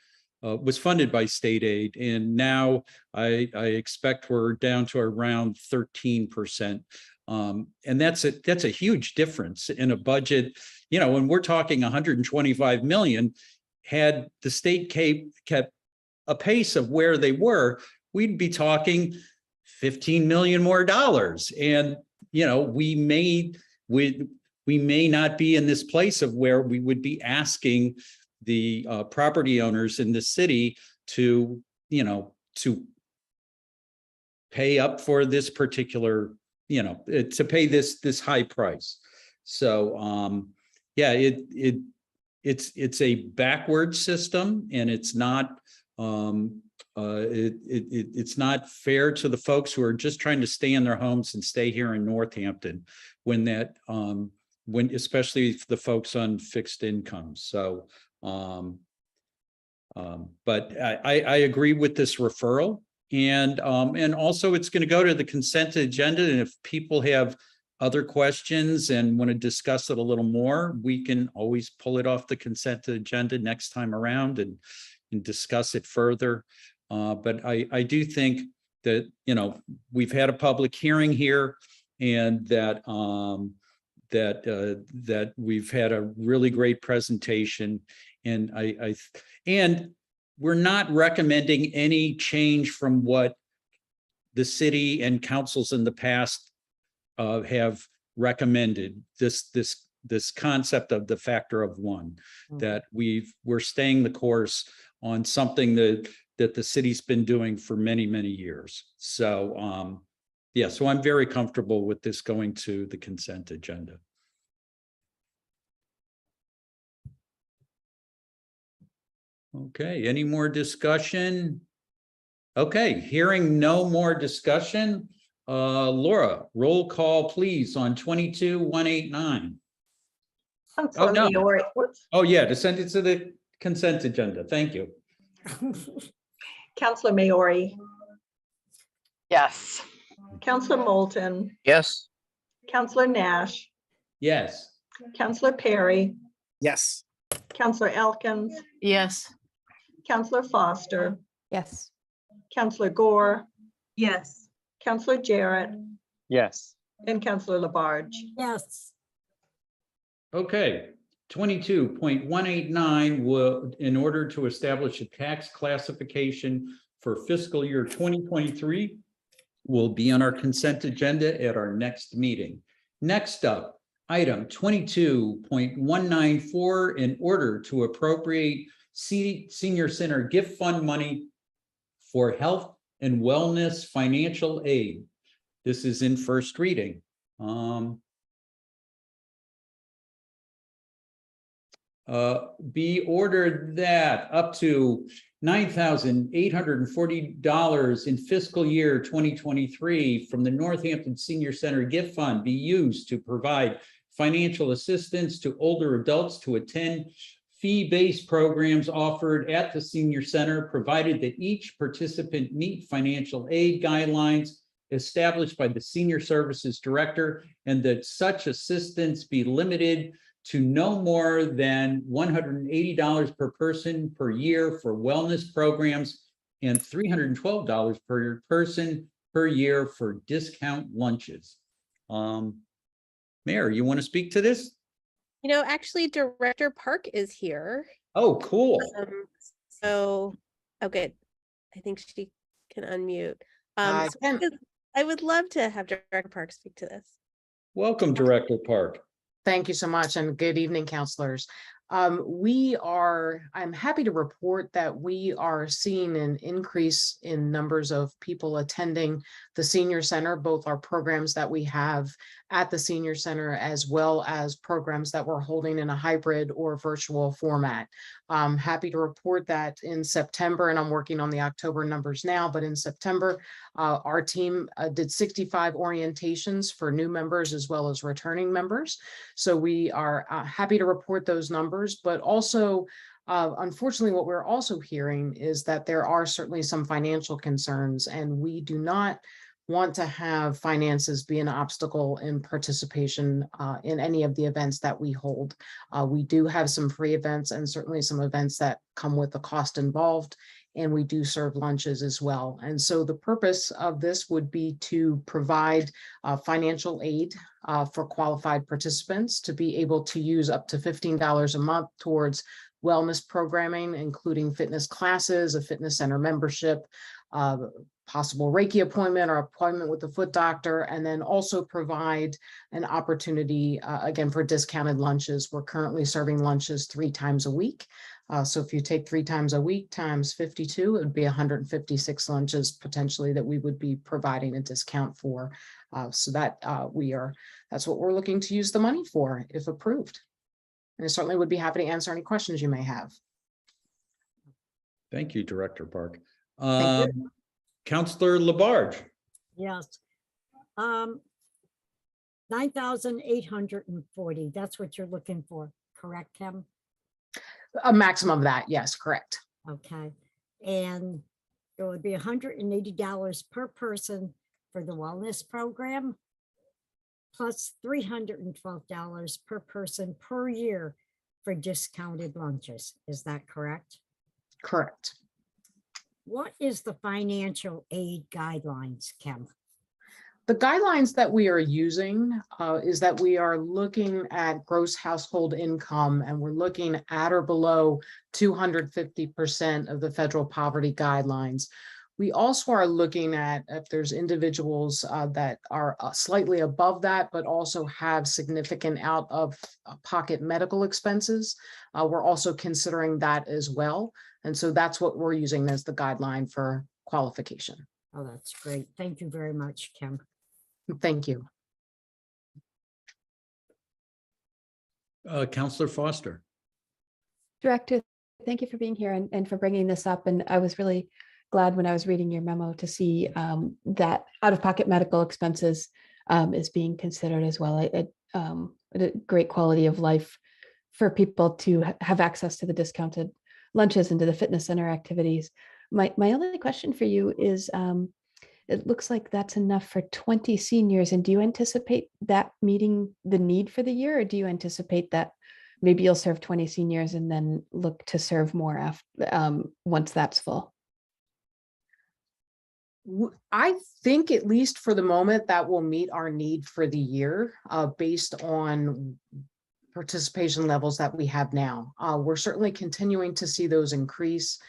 was funded by state aid, and now I expect we're down to around 13%, and that's a huge difference in a budget. When we're talking 125 million, had the state kept a pace of where they were, we'd be talking $15 million more dollars, and we may not be in this place of where we would be asking the property owners in the city to pay up for this particular, to pay this high price. So yeah, it's a backward system, and it's not it's not fair to the folks who are just trying to stay in their homes and stay here in Northampton, when especially the folks on fixed incomes. So but I agree with this referral, and also it's going to go to the consent agenda, and if people have other questions and want to discuss it a little more, we can always pull it off the consent agenda next time around and discuss it further. But I do think that we've had a public hearing here, and that that we've had a really great presentation, and and we're not recommending any change from what the city and councils in the past have recommended. This concept of the factor of one, that we're staying the course on something that the city's been doing for many years. So yeah, so I'm very comfortable with this going to the consent agenda. Okay, any more discussion? Okay, hearing no more discussion, Laura, roll call please on 22-189. Oh, no. Oh yeah, to send it to the consent agenda. Thank you. Councillor Maori. Yes. Counselor Moulton, Yes. Counselor Nash, Yes. Counselor Perry, Yes. Counselor Elkins, Yes. Counselor Foster, Yes. Counselor Gore, Yes. Counselor Jarrett, Yes. and Counselor Labarge. Yes. Okay, 22.189 will, in order to establish a tax classification for fiscal year 2023, will be on our consent agenda at our next meeting. Next up, item 22.194, in order to appropriate senior center gift fund money for health and wellness financial aid. This is in first reading. Be ordered that up to $9,840 in fiscal year 2023 from the Northampton Senior Center Gift Fund be used to provide financial assistance to older adults to attend fee-based programs offered at the senior center, provided that each participant meet financial aid guidelines established by the Senior Services Director, and that such assistance be limited to no more than $180 per person per year for wellness programs and $312 per person per year for discount lunches. Mayor, you want to speak to this? You know, actually, Director Park is here. Oh, cool. Oh, good. I think she can unmute. I So can. I would love to have Director Park speak to this. Welcome, Director Park. Thank you so much, and good evening, counselors. I'm happy to report that we are seeing an increase in numbers of people attending the senior center, both our programs that we have at the senior center, as well as programs that we're holding in a hybrid or virtual format. I'm happy to report that in September, and I'm working on the October numbers now, but in September, our team did 65 orientations for new members as well as returning members. So we are happy to report those numbers, but also, unfortunately, what we're also hearing is that there are certainly some financial concerns, and we do not want to have finances be an obstacle in participation in any of the events that we hold. We do have some free events and certainly some events that come with the cost involved, and we do serve lunches as well. And so the purpose of this would be to provide financial aid for qualified participants to be able to use up to $15 a month towards wellness programming, including fitness classes, a fitness center membership, possible Reiki appointment or appointment with the foot doctor, and then also provide an opportunity, again, for discounted lunches. We're currently serving lunches 3 times a week. So if you take 3 times a week times 52, it would be 156 lunches potentially that we would be providing a discount for. So that that's what we're looking to use the money for, if approved. And I certainly would be happy to answer any questions you may have. Thank you, Director Park. Thank you. Counselor Labarge. Yes. 9,840, that's what you're looking for, correct, Kim? A maximum of that, yes, correct. Okay, and it would be $180 per person for the wellness program, plus $312 per person per year for discounted lunches. Is that correct? Correct. What is the financial aid guidelines, Kim? The guidelines that we are using is that we are looking at gross household income, and we're looking at or below 250% of the federal poverty guidelines. We also are looking at if there's individuals that are slightly above that, but also have significant out of pocket medical expenses. We're also considering that as well. And so that's what we're using as the guideline for qualification. Oh, that's great. Thank you very much, Kim. Thank you. Counselor Foster. Director, thank you for being here and for bringing this up. And I was really glad when I was reading your memo to see that out-of-pocket medical expenses is being considered as well. A great quality of life for people to have access to the discounted lunches and to the fitness center activities. My only question for you is it looks like that's enough for 20 seniors. And do you anticipate that meeting the need for the year, or do you anticipate that maybe you'll serve 20 seniors and then look to serve more after once that's full? I think at least for the moment that will meet our need for the year based on participation levels that we have now. We're certainly continuing to see those increase.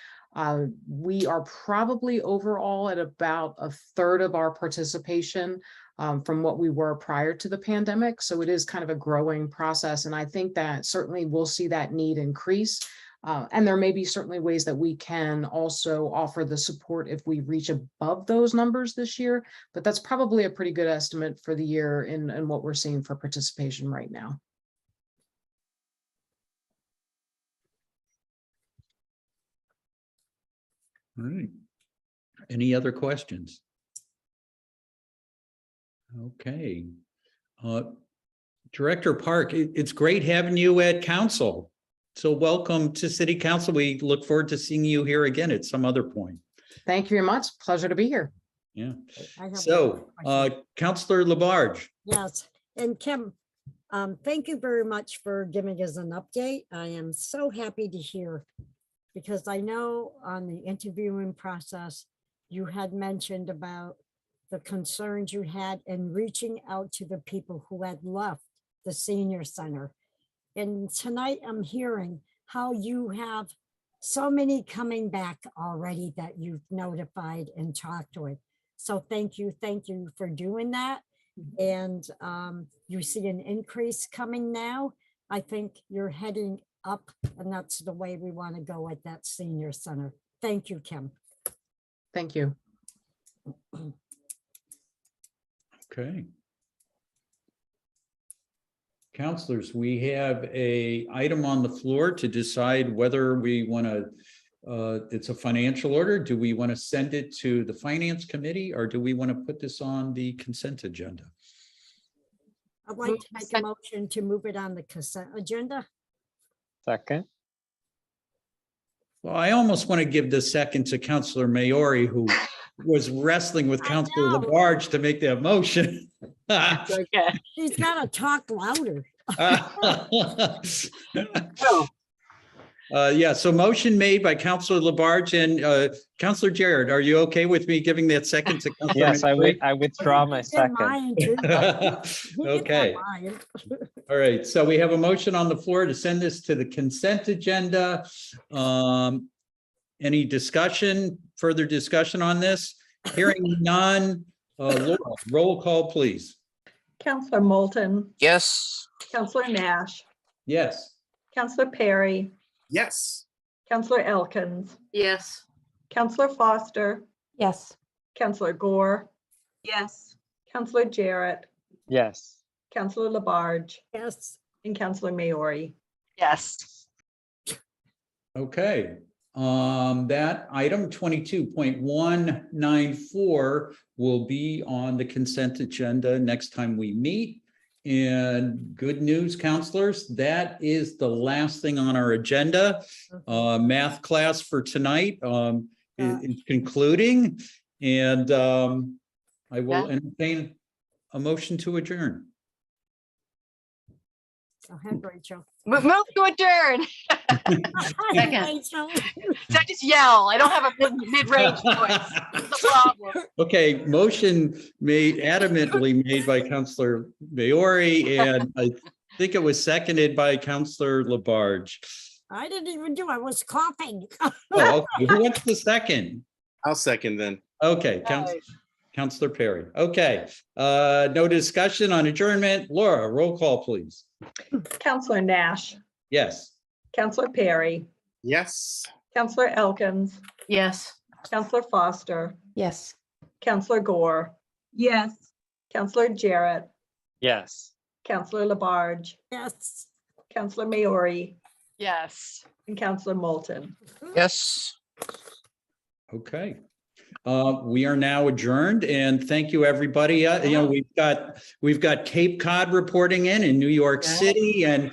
We are probably overall at about a third of our participation from what we were prior to the pandemic. So it is kind of a growing process. And I think that certainly we'll see that need increase. And there may be certainly ways that we can also offer the support if we reach above those numbers this year, but that's probably a pretty good estimate for the year in what we're seeing for participation right now. All right. Any other questions? Okay. Director Park, it's great having you at council. So welcome to City Council. We look forward to seeing you here again at some other point. Thank you very much. Pleasure to be here. Yeah. I have So, Councillor Labarge. Yes, and Kim, thank you very much for giving us an update. I am so happy to hear, because I know on the interviewing process, you had mentioned about the concerns you had in reaching out to the people who had left the senior center. And tonight I'm hearing how you have so many coming back already that you've notified and talked with. So thank you for doing that. And you see an increase coming now. I think you're heading up, and that's the way we want to go at that senior center. Thank you, Kim. Thank you. Okay. Councilors, we have a item on the floor to decide whether we want to, it's a financial order. Do we want to send it to the Finance Committee, or do we want to put this on the consent agenda? I'd like to make a motion to move it on the consent agenda. Second. Well, I almost want to give the second to Councilor Maori, who was wrestling with Councilor Labarge to make that motion. Okay. He's got to talk louder. Yeah, so motion made by Councilor Labarge and Councilor Jarrett. Are you okay with me giving that second to Councilor? Yes, I withdraw my second. Okay. All right, so we have a motion on the floor to send this to the consent agenda. Any discussion, further discussion on this? Hearing none. Laura, roll call, please. Counselor Moulton. Yes. Counselor Nash. Yes. Counselor Perry. Yes. Counselor Elkins. Yes. Counselor Foster. Yes. Counselor Gore. Yes. Counselor Jarrett. Yes. Counselor Labarge. Yes. And Counselor Maori. Yes. Okay. That item 22.194 will be on the consent agenda next time we meet. And good news, counselors, that is the last thing on our agenda. Math class for tonight is concluding, and I will entertain a motion to adjourn. Go ahead, Rachel. Move to adjourn. Rachel. So I just yell. I don't have a mid-range voice. That's the problem. Okay, motion adamantly made by Councilor Maori, and I think it was seconded by Councilor Labarge. I didn't even do, I was coughing. Oh, okay. Who wants the second? I'll second then. Okay, Councilor Perry. Okay, no discussion on adjournment. Laura, roll call, please. Counselor Nash. Yes. Counselor Perry. Yes. Counselor Elkins. Yes. Counselor Foster. Yes. Counselor Gore. Yes. Counselor Jarrett. Yes. Counselor Labarge. Yes. Counselor Maori. Yes. And Counselor Moulton. Yes. Okay. We are now adjourned, and thank you, everybody. You know, we've got Cape Cod reporting in New York City, and